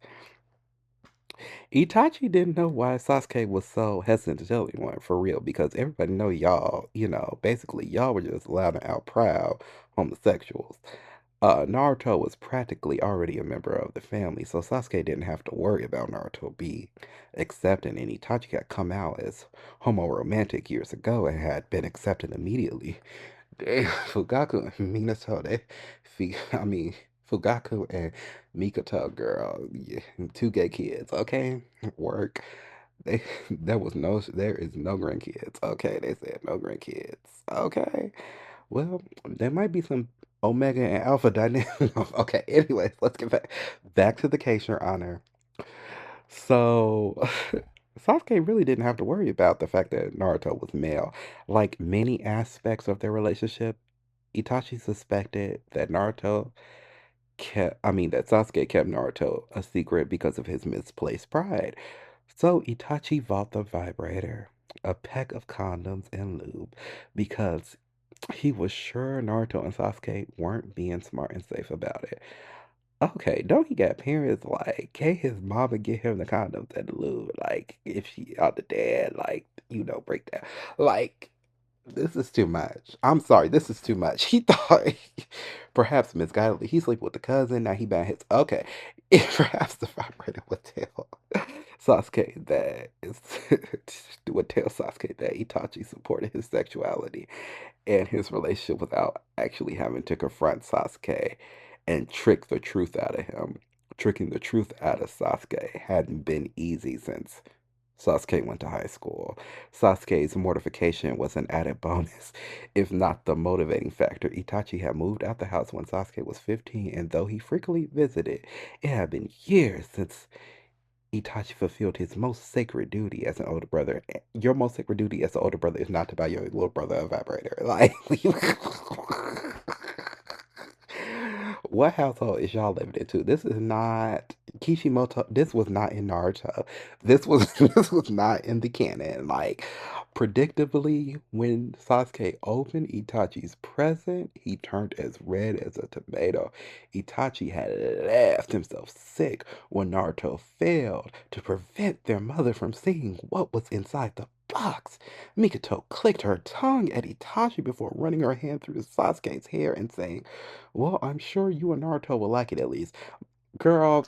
Itachi didn't know why Sasuke was so hesitant to tell anyone for real because everybody know y'all, basically y'all were just loud and out proud homosexuals. Naruto was practically already a member of the family, so Sasuke didn't have to worry about Naruto be accepted, and Itachi had come out as homo-romantic years ago and had been accepted immediately. Damn, Fugaku and Minato, I mean, Fugaku and Mikoto, girl, yeah, two gay kids, okay? Work. They, there is no grandkids, okay? They said no grandkids, okay? Well, there might be some Omega and Alpha dynamic. Okay, anyways, let's get back to the case, Your Honor. So, Sasuke really didn't have to worry about the fact that Naruto was male. Like many aspects of their relationship, Itachi suspected that Naruto that Sasuke kept Naruto a secret because of his misplaced pride. So Itachi bought the vibrator, a pack of condoms, and lube because he was sure Naruto and Sasuke weren't being smart and safe about it. Okay, don't he got parents like, can't his mama get him the condoms and the lube? Like, if she out the dad, like, break down. Like, this is too much. I'm sorry, this is too much. He thought, perhaps misguidedly, he sleep with the cousin, now he banned his. Okay, perhaps the vibrator would tell Sasuke that would tell Sasuke that Itachi supported his sexuality and his relationship without actually having to confront Sasuke and trick the truth out of him. Tricking the truth out of Sasuke hadn't been easy since Sasuke went to high school. Sasuke's mortification was an added bonus, if not the motivating factor. Itachi had moved out the house when Sasuke was 15, and though he frequently visited, it had been years since Itachi fulfilled his most sacred duty as an older brother. Your most sacred duty as an older brother is not to buy your little brother a vibrator. Like, what household is y'all living into? This is not Kishimoto. This was not in Naruto. This was this was not in the canon. Like, predictably, when Sasuke opened Itachi's present, he turned as red as a tomato. Itachi had laughed himself sick when Naruto failed to prevent their mother from seeing what was inside the box. Mikoto clicked her tongue at Itachi before running her hand through Sasuke's hair and saying, "Well, I'm sure you and Naruto will like it at least." Girl,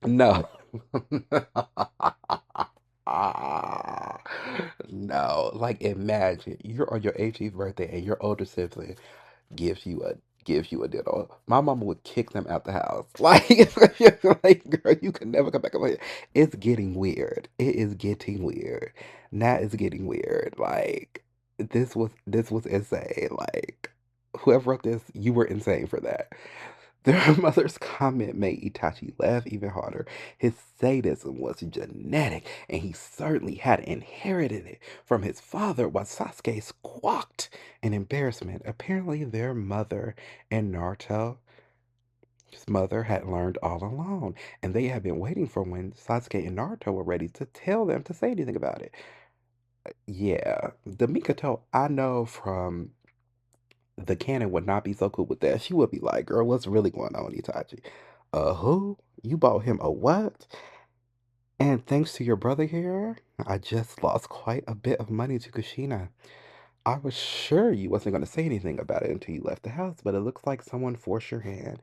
no. Ah, no. Like, imagine you're on your 18th birthday and your older sibling gives you a gives you a ditto. My mama would kick them out the house. Like, like, girl, you can never come back over here. It's getting weird. It is getting weird. Now it's getting weird. Like, this was insane. Like, whoever wrote this, you were insane for that. Their mother's comment made Itachi laugh even harder. His sadism was genetic, and he certainly had inherited it from his father, while Sasuke squawked in embarrassment. Apparently, their mother and Naruto's mother had learned all along, and they had been waiting for when Sasuke and Naruto were ready to tell them to say anything about it. Yeah, the Mikoto I know from the canon would not be so cool with that. She would be like, "Girl, what's really going on, Itachi? Who? You bought him a what? And thanks to your brother here, I just lost quite a bit of money to Kushina. I was sure you wasn't going to say anything about it until you left the house, but it looks like someone forced your hand."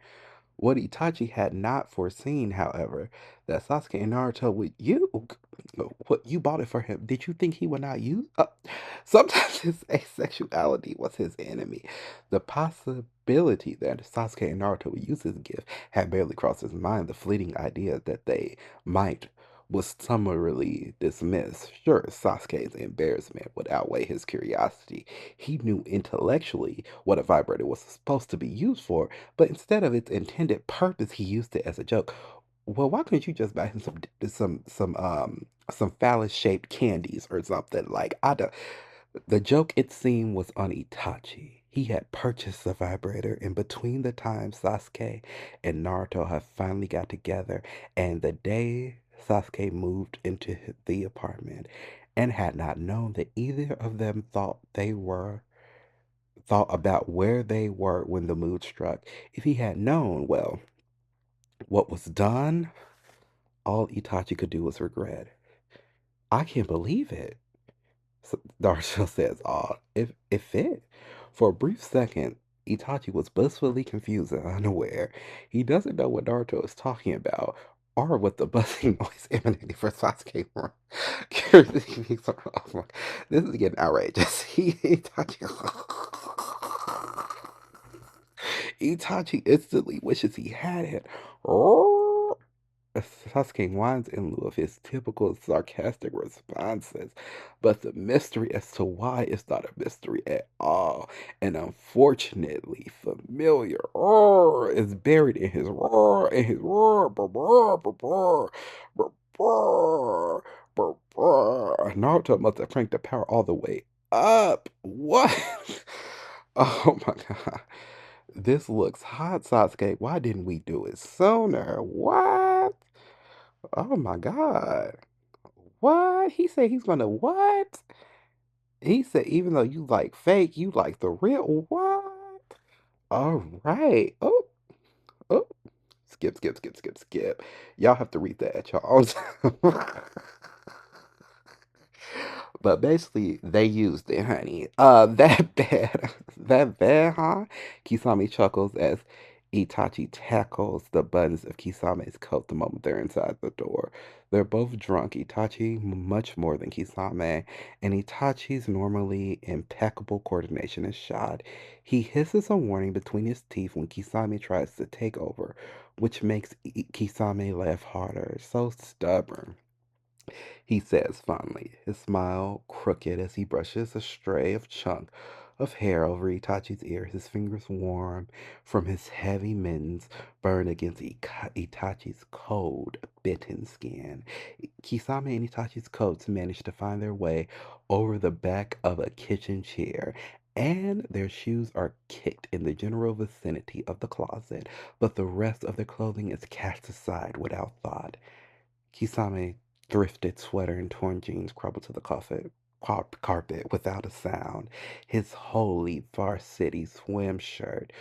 What Itachi had not foreseen, however, that Sasuke and Naruto would what you bought it for him. Did you think he would not use? Sometimes his asexuality was his enemy. The possibility that Sasuke and Naruto would use his gift had barely crossed his mind. The fleeting idea that they might was summarily dismissed. Sure, Sasuke's embarrassment would outweigh his curiosity. He knew intellectually what a vibrator was supposed to be used for, but instead of its intended purpose, he used it as a joke. Well, why couldn't you just buy him some phallus shaped candies or something? Like, I don't. The joke, it seemed, was on Itachi. He had purchased the vibrator in between the time Sasuke and Naruto had finally got together and the day Sasuke moved into the apartment, and had not known that either of them thought about where they were when the mood struck. If he had known, well, what was done, all Itachi could do was regret. I can't believe it. Naruto says, if it fit. For a brief second, Itachi was blissfully confused and unaware. He doesn't know what Naruto is talking about, or what the buzzing noise emanating from Sasuke room. Oh my, this is getting outrageous. Itachi instantly wishes he had it. Sasuke whines in lieu of his typical sarcastic responses, but the mystery as to why is not a mystery at all, and unfortunately familiar is buried in his roar, Naruto must have cranked the power all the way up. What? Oh my god. This looks hot, Sasuke. Why didn't we do it sooner? What? Oh my God. What? He said he's gonna what? He said even though you like fake, you like the real. What? All right. Oh, oh. Skip, skip, skip, skip, skip. Y'all have to read that, y'all. But basically, they used it, honey. That bad, that bad, huh? Kisame chuckles as Itachi tackles the buttons of Kisame's coat the moment they're inside the door. They're both drunk, Itachi much more than Kisame, and Itachi's normally impeccable coordination is shot. He hisses a warning between his teeth when Kisame tries to take over, which makes Kisame laugh harder. So stubborn, he says fondly, his smile crooked as he brushes a stray of chunk of hair over Itachi's ear, his fingers warm from his heavy mittens burned against Itachi's cold, bitten skin. Kisame and Itachi's coats manage to find their way over the back of a kitchen chair, and their shoes are kicked in the general vicinity of the closet, but the rest of their clothing is cast aside without thought. Kisame thrifted sweater and torn jeans crumpled to the carpet without a sound. His holy varsity swim shirt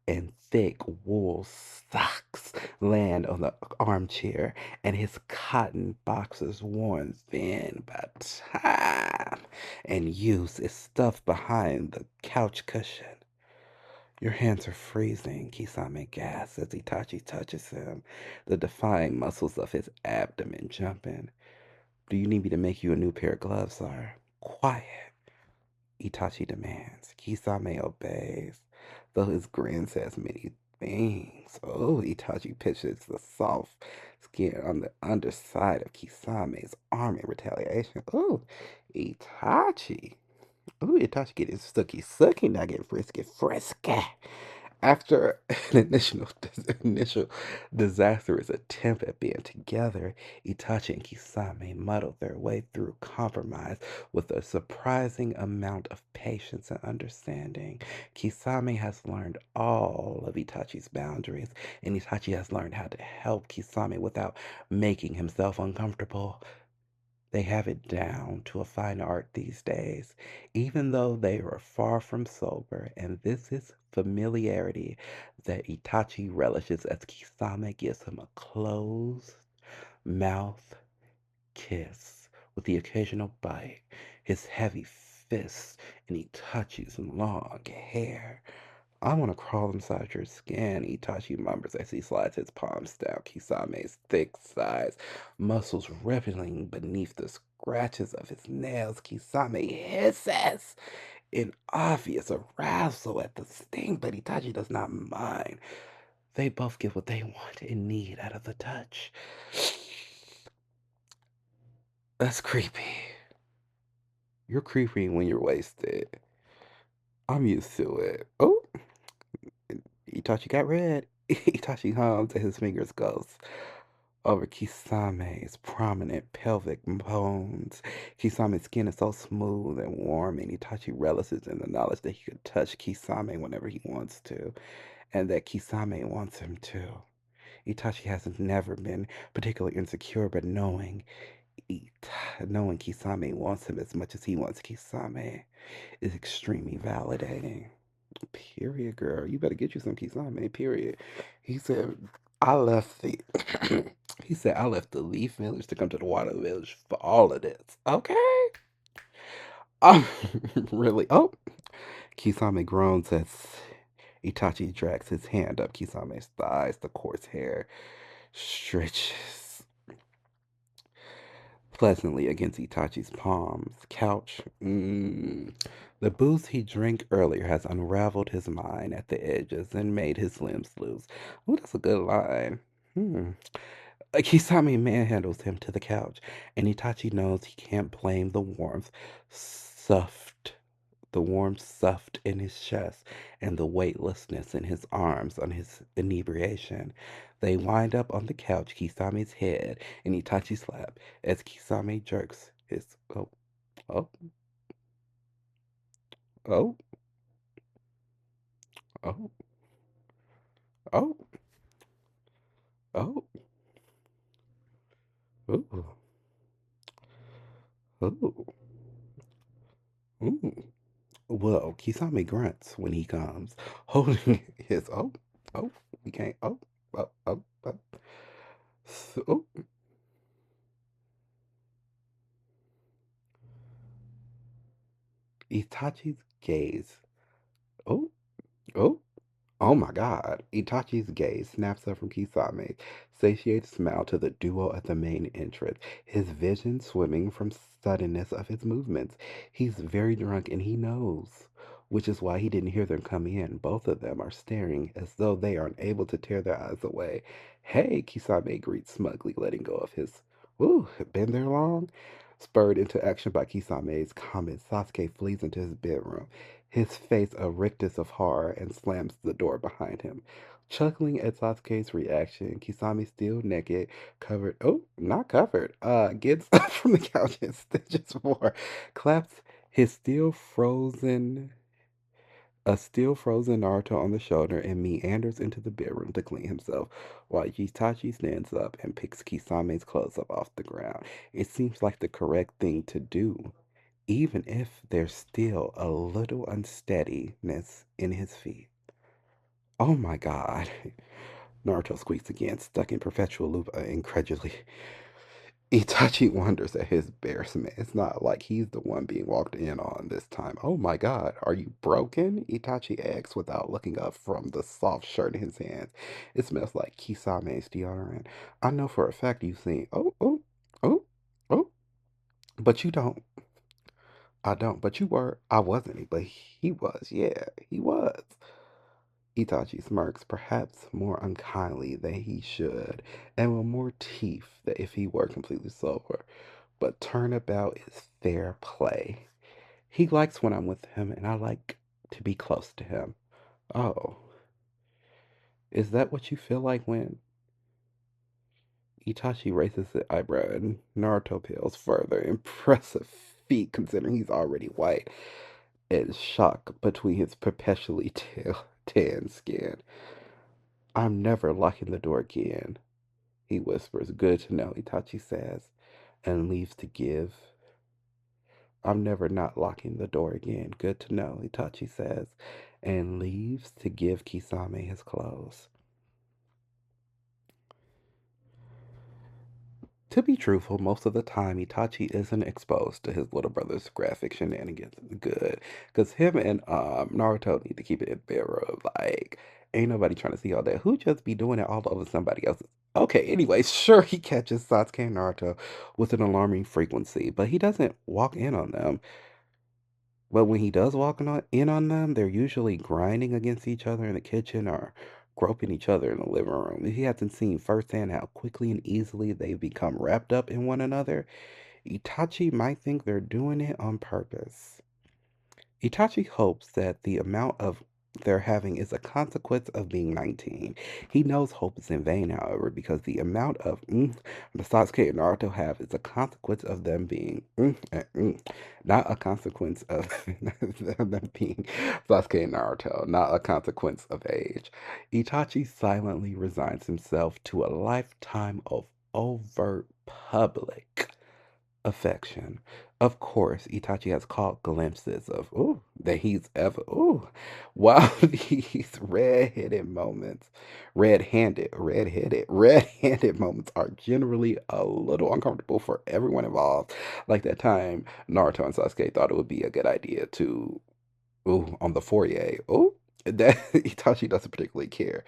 and thick wool socks land on the armchair, and his cotton boxers, worn thin by time and use, is stuffed behind the couch cushion. Your hands are freezing, Kisame gasps as Itachi touches him, the defying muscles of his abdomen jumping. Do you need me to make you a new pair of gloves, sir? Quiet, Itachi demands. Kisame obeys, though his grin says many things. Oh, Itachi pictures the soft skin on the underside of Kisame's arm in retaliation. Oh, Itachi. Ooh, Itachi getting sucky sucky, now get frisky frisky. After an initial disastrous attempt at being together, Itachi and Kisame muddled their way through compromise with a surprising amount of patience and understanding. Kisame has learned all of Itachi's boundaries, and Itachi has learned how to help Kisame without making himself uncomfortable. They have it down to a fine art these days, even though they are far from sober, and this is familiarity that Itachi relishes as Kisame gives him a closed mouth kiss with the occasional bite, his heavy fists in Itachi's long hair. I want to crawl inside your skin, Itachi murmurs as he slides his palms down Kisame's thick thighs, muscles rippling beneath the scratches of his nails. Kisame hisses in obvious arousal at the sting, but Itachi does not mind. They both get what they want and need out of the touch. That's creepy. You're creepy when you're wasted. I'm used to it. Oh, Itachi got red. Itachi hums and his fingers goes over Kisame's prominent pelvic bones. Kisame's skin is so smooth and warm, and Itachi relishes in the knowledge that he could touch Kisame whenever he wants to, and that Kisame wants him to. Itachi has never been particularly insecure, but knowing Kisame wants him as much as he wants Kisame is extremely validating. Period, girl. You better get you some Kisame, period. He said, I left the he said I left the Leaf Village to come to the Water Village for all of this. Okay. Um really. Oh, Kisame groans as Itachi drags his hand up Kisame's thighs. The coarse hair stretches pleasantly against Itachi's palms. Couch. The booze he drank earlier has unraveled his mind at the edges and made his limbs loose. Oh, that's a good line. Hmm. Kisame manhandles him to the couch, and Itachi knows he can't blame soft, the warmth soft in his chest, and the weightlessness in his arms on his inebriation. They wind up on the couch, Kisame's head in Itachi's lap, as Kisame jerks his oh, oh, oh. Oh, oh, ooh, ooh, ooh. Well, Kisame grunts when he comes, holding his oh, we can't oh. Oh, Itachi's gaze. Oh, oh. Oh my God. Itachi's gaze snaps up from Kisame's satiated smile to the duo at the main entrance, his vision swimming from suddenness of his movements. He's very drunk and he knows, which is why he didn't hear them come in. Both of them are staring as though they are unable to tear their eyes away. Hey, Kisame greets smugly, letting go of his, ooh, been there long? Spurred into action by Kisame's comment, Sasuke flees into his bedroom, his face a rictus of horror, and slams the door behind him. Chuckling at Sasuke's reaction, Kisame, still naked, covered, oh, not covered, gets up from the couch and stitches more, claps his still frozen Naruto on the shoulder and meanders into the bedroom to clean himself, while Itachi stands up and picks Kisame's clothes up off the ground. It seems like the correct thing to do, even if there's still a little unsteadiness in his feet. Oh my God. Naruto squeaks again, stuck in perpetual loop incredulously. Itachi wonders at his embarrassment. It's not like he's the one being walked in on this time. Oh my God, are you broken? Itachi asks without looking up from the soft shirt in his hands. It smells like Kisame's deodorant. I know for a fact you've seen. Oh, oh, but you don't. I don't, but you were. I wasn't, but he was. Yeah, he was. Itachi smirks, perhaps more unkindly than he should, and with more teeth than if he were completely sober. But turnabout is fair play. He likes when I'm with him, and I like to be close to him. Oh, is that what you feel like when Itachi raises his eyebrow and Naruto peels further? Impressive feat considering he's already white and shock between his perpetually tan skin. I'm never locking the door again, he whispers. Good to know, Itachi says, and leaves to give. I'm never not locking the door again. Good to know, Itachi says, and leaves to give Kisame his clothes. To be truthful, most of the time Itachi isn't exposed to his little brother's graphic shenanigans. Good, because him and Naruto need to keep it in bedroom. Like, ain't nobody trying to see all that. Who just be doing it all over somebody else's? Okay, anyway, sure he catches Sasuke and Naruto with an alarming frequency, but he doesn't walk in on them. But when he does in on them, they're usually grinding against each other in the kitchen or groping each other in the living room. He hasn't seen firsthand how quickly and easily they become wrapped up in one another. Itachi might think they're doing it on purpose. Itachi hopes that the amount of they're having is a consequence of being 19. He knows hope is in vain, however, because the amount of the Sasuke and Naruto have is a consequence of them being not a consequence of them being Sasuke and Naruto, not a consequence of age. Itachi silently resigns himself to a lifetime of overt public affection. Of course, Itachi has caught glimpses of that he's ever while these red-handed moments are generally a little uncomfortable for everyone involved. Like that time Naruto and Sasuke thought it would be a good idea to on the foyer. That Itachi doesn't particularly care.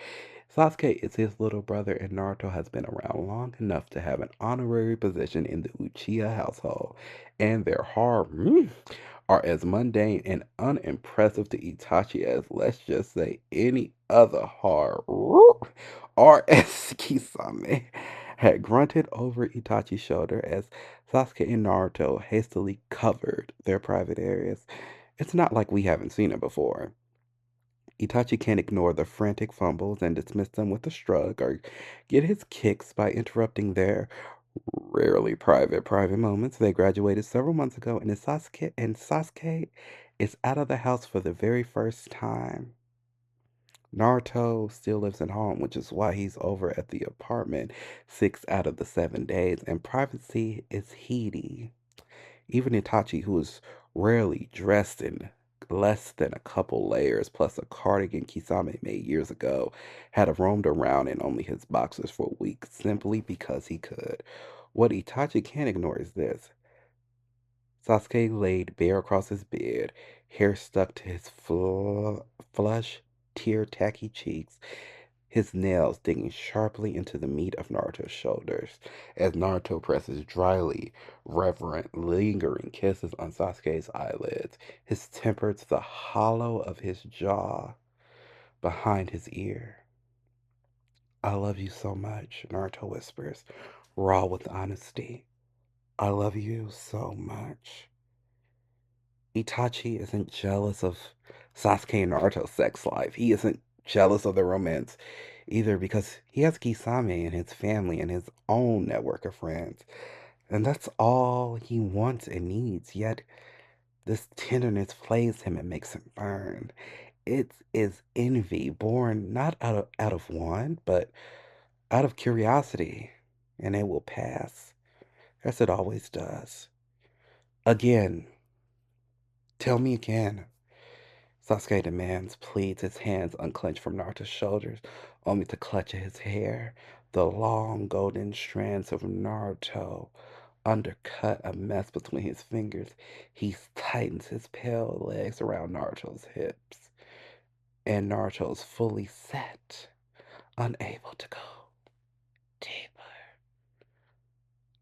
Sasuke is his little brother, and Naruto has been around long enough to have an honorary position in the Uchiha household, and their are as mundane and unimpressive to Itachi as, let's just say, any other horror, or as Kisame had grunted over Itachi's shoulder as Sasuke and Naruto hastily covered their private areas. It's not like we haven't seen it before. Itachi can't ignore the frantic fumbles and dismiss them with a shrug or get his kicks by interrupting their rarely private moments. They graduated several months ago and Sasuke is out of the house for the very first time. Naruto still lives at home, which is why he's over at the apartment 6 out of the 7 days, and privacy is heedy. Even Itachi, who is rarely dressed in less than a couple layers plus a cardigan Kisame made years ago, had roamed around in only his boxers for weeks simply because he could. What Itachi can't ignore is this. Sasuke laid bare across his bed, hair stuck to his flush, tear-tacky cheeks, his nails digging sharply into the meat of Naruto's shoulders, as Naruto presses dryly, reverent, lingering kisses on Sasuke's eyelids, his temper to the hollow of his jaw behind his ear. I love you so much, Naruto whispers, raw with honesty. I love you so much. Itachi isn't jealous of Sasuke and Naruto's sex life. He isn't jealous of their romance either because he has Kisame and his family and his own network of friends. And that's all he wants and needs. Yet this tenderness plays him and makes him burn. It is envy born not out of want, but out of curiosity. And it will pass, as it always does. Again, tell me again. Sasuke demands, pleads, his hands unclench from Naruto's shoulders, only to clutch at his hair. The long golden strands of Naruto undercut a mess between his fingers. He tightens his pale legs around Naruto's hips, and Naruto's fully set, unable to go deeper.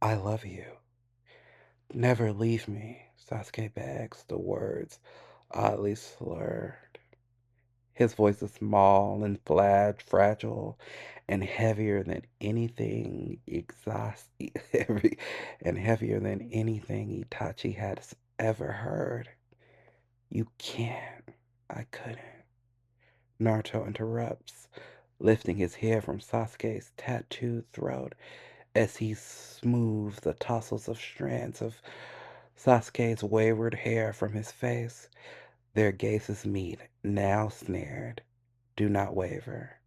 I love you. Never leave me, Sasuke begs, the words oddly slurred. His voice is small and flat, fragile, and heavier than anything and heavier than anything Itachi has ever heard. You can't. I couldn't. Naruto interrupts, lifting his hair from Sasuke's tattooed throat as he smooths the tassels of strands of Sasuke's wayward hair from his face. Their gazes meet, now snared. Do not waver.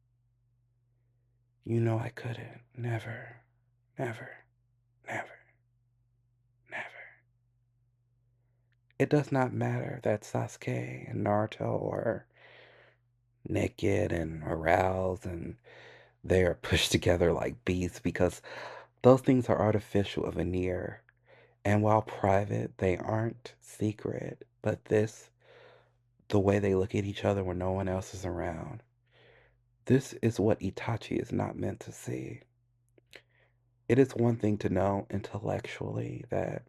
You know I couldn't. Never, never, never, never. It does not matter that Sasuke and Naruto are naked and aroused and they are pushed together like beasts because those things are artificial, a veneer. And while private, they aren't secret. But this, the way they look at each other when no one else is around, this is what Itachi is not meant to see. It is one thing to know intellectually that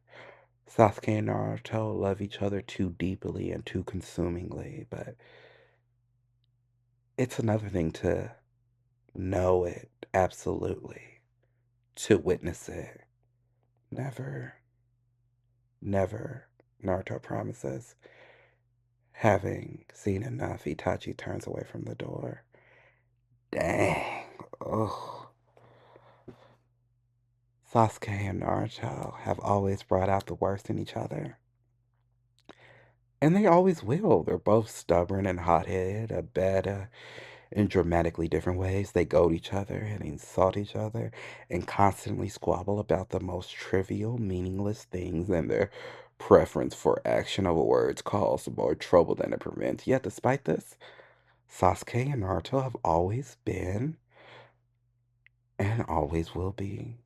Sasuke and Naruto love each other too deeply and too consumingly, but it's another thing to know it absolutely, to witness it. Never, never, Naruto promises. Having seen enough, Itachi turns away from the door. Dang. Ugh. Sasuke and Naruto have always brought out the worst in each other. And they always will. They're both stubborn and hot-headed, in dramatically different ways. They goad each other and insult each other and constantly squabble about the most trivial, meaningless things, and their preference for action over words causes more trouble than it prevents. Yet, despite this, Sasuke and Naruto have always been and always will be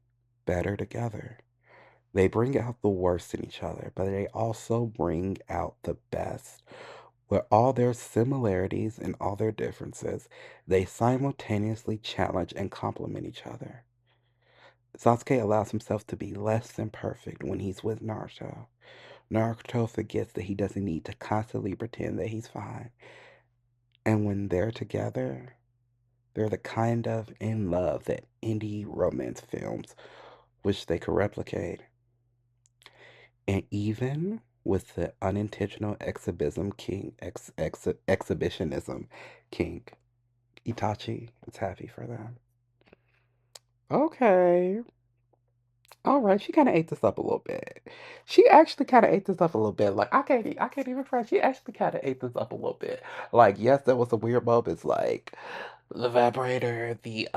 better together. They bring out the worst in each other, but they also bring out the best. With all their similarities and all their differences, they simultaneously challenge and complement each other. Sasuke allows himself to be less than perfect when he's with Naruto. Naruto forgets that he doesn't need to constantly pretend that he's fine. And when they're together, they're the kind of in love that indie romance films wish they could replicate. And even with the unintentional exhibitionism kink, Itachi is happy for them. Okay. All right, she kind of ate this up a little bit. She actually kind of ate this up a little bit. Like I can't even front. She actually kind of ate this up a little bit. Like yes, there was a weird moments like the vibrator, the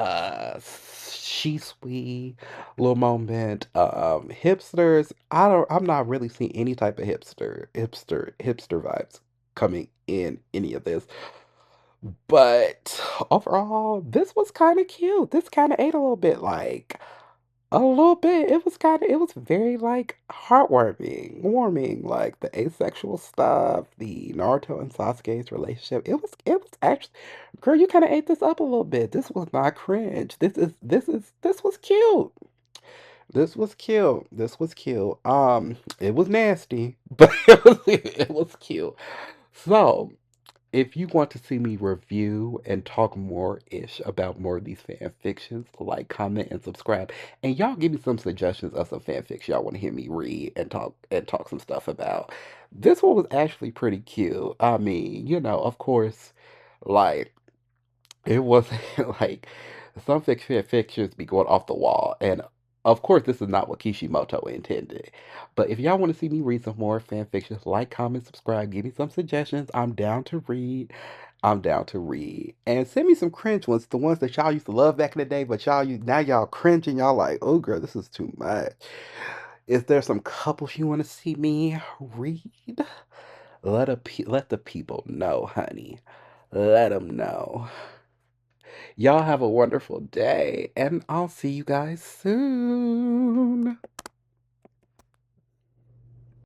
she sweet little moment. Hipsters. I'm not really seeing any type of hipster vibes coming in any of this. But overall, this was kind of cute. This kind of ate a little bit like. A little bit. It was very like heartwarming, warming, like the asexual stuff, the Naruto and Sasuke's relationship. It was actually, girl, you kind of ate this up a little bit. This was not cringe. This was cute. This was cute. This was cute. It was nasty, but it was cute. So, if you want to see me review and talk more ish about more of these fan fictions, like, comment, and subscribe. And y'all give me some suggestions of some fanfics y'all want to hear me read and talk some stuff about. This one was actually pretty cute. I mean, of course, like it wasn't like some fictions be going off the wall. And of course, this is not what Kishimoto intended. But if y'all want to see me read some more fan fictions, like, comment, subscribe, give me some suggestions. I'm down to read. I'm down to read. And send me some cringe ones, the ones that y'all used to love back in the day, but now y'all cringe and y'all like, oh girl, this is too much. Is there some couples you want to see me read? Let the people know, honey. Let them know. Y'all have a wonderful day, and I'll see you guys soon.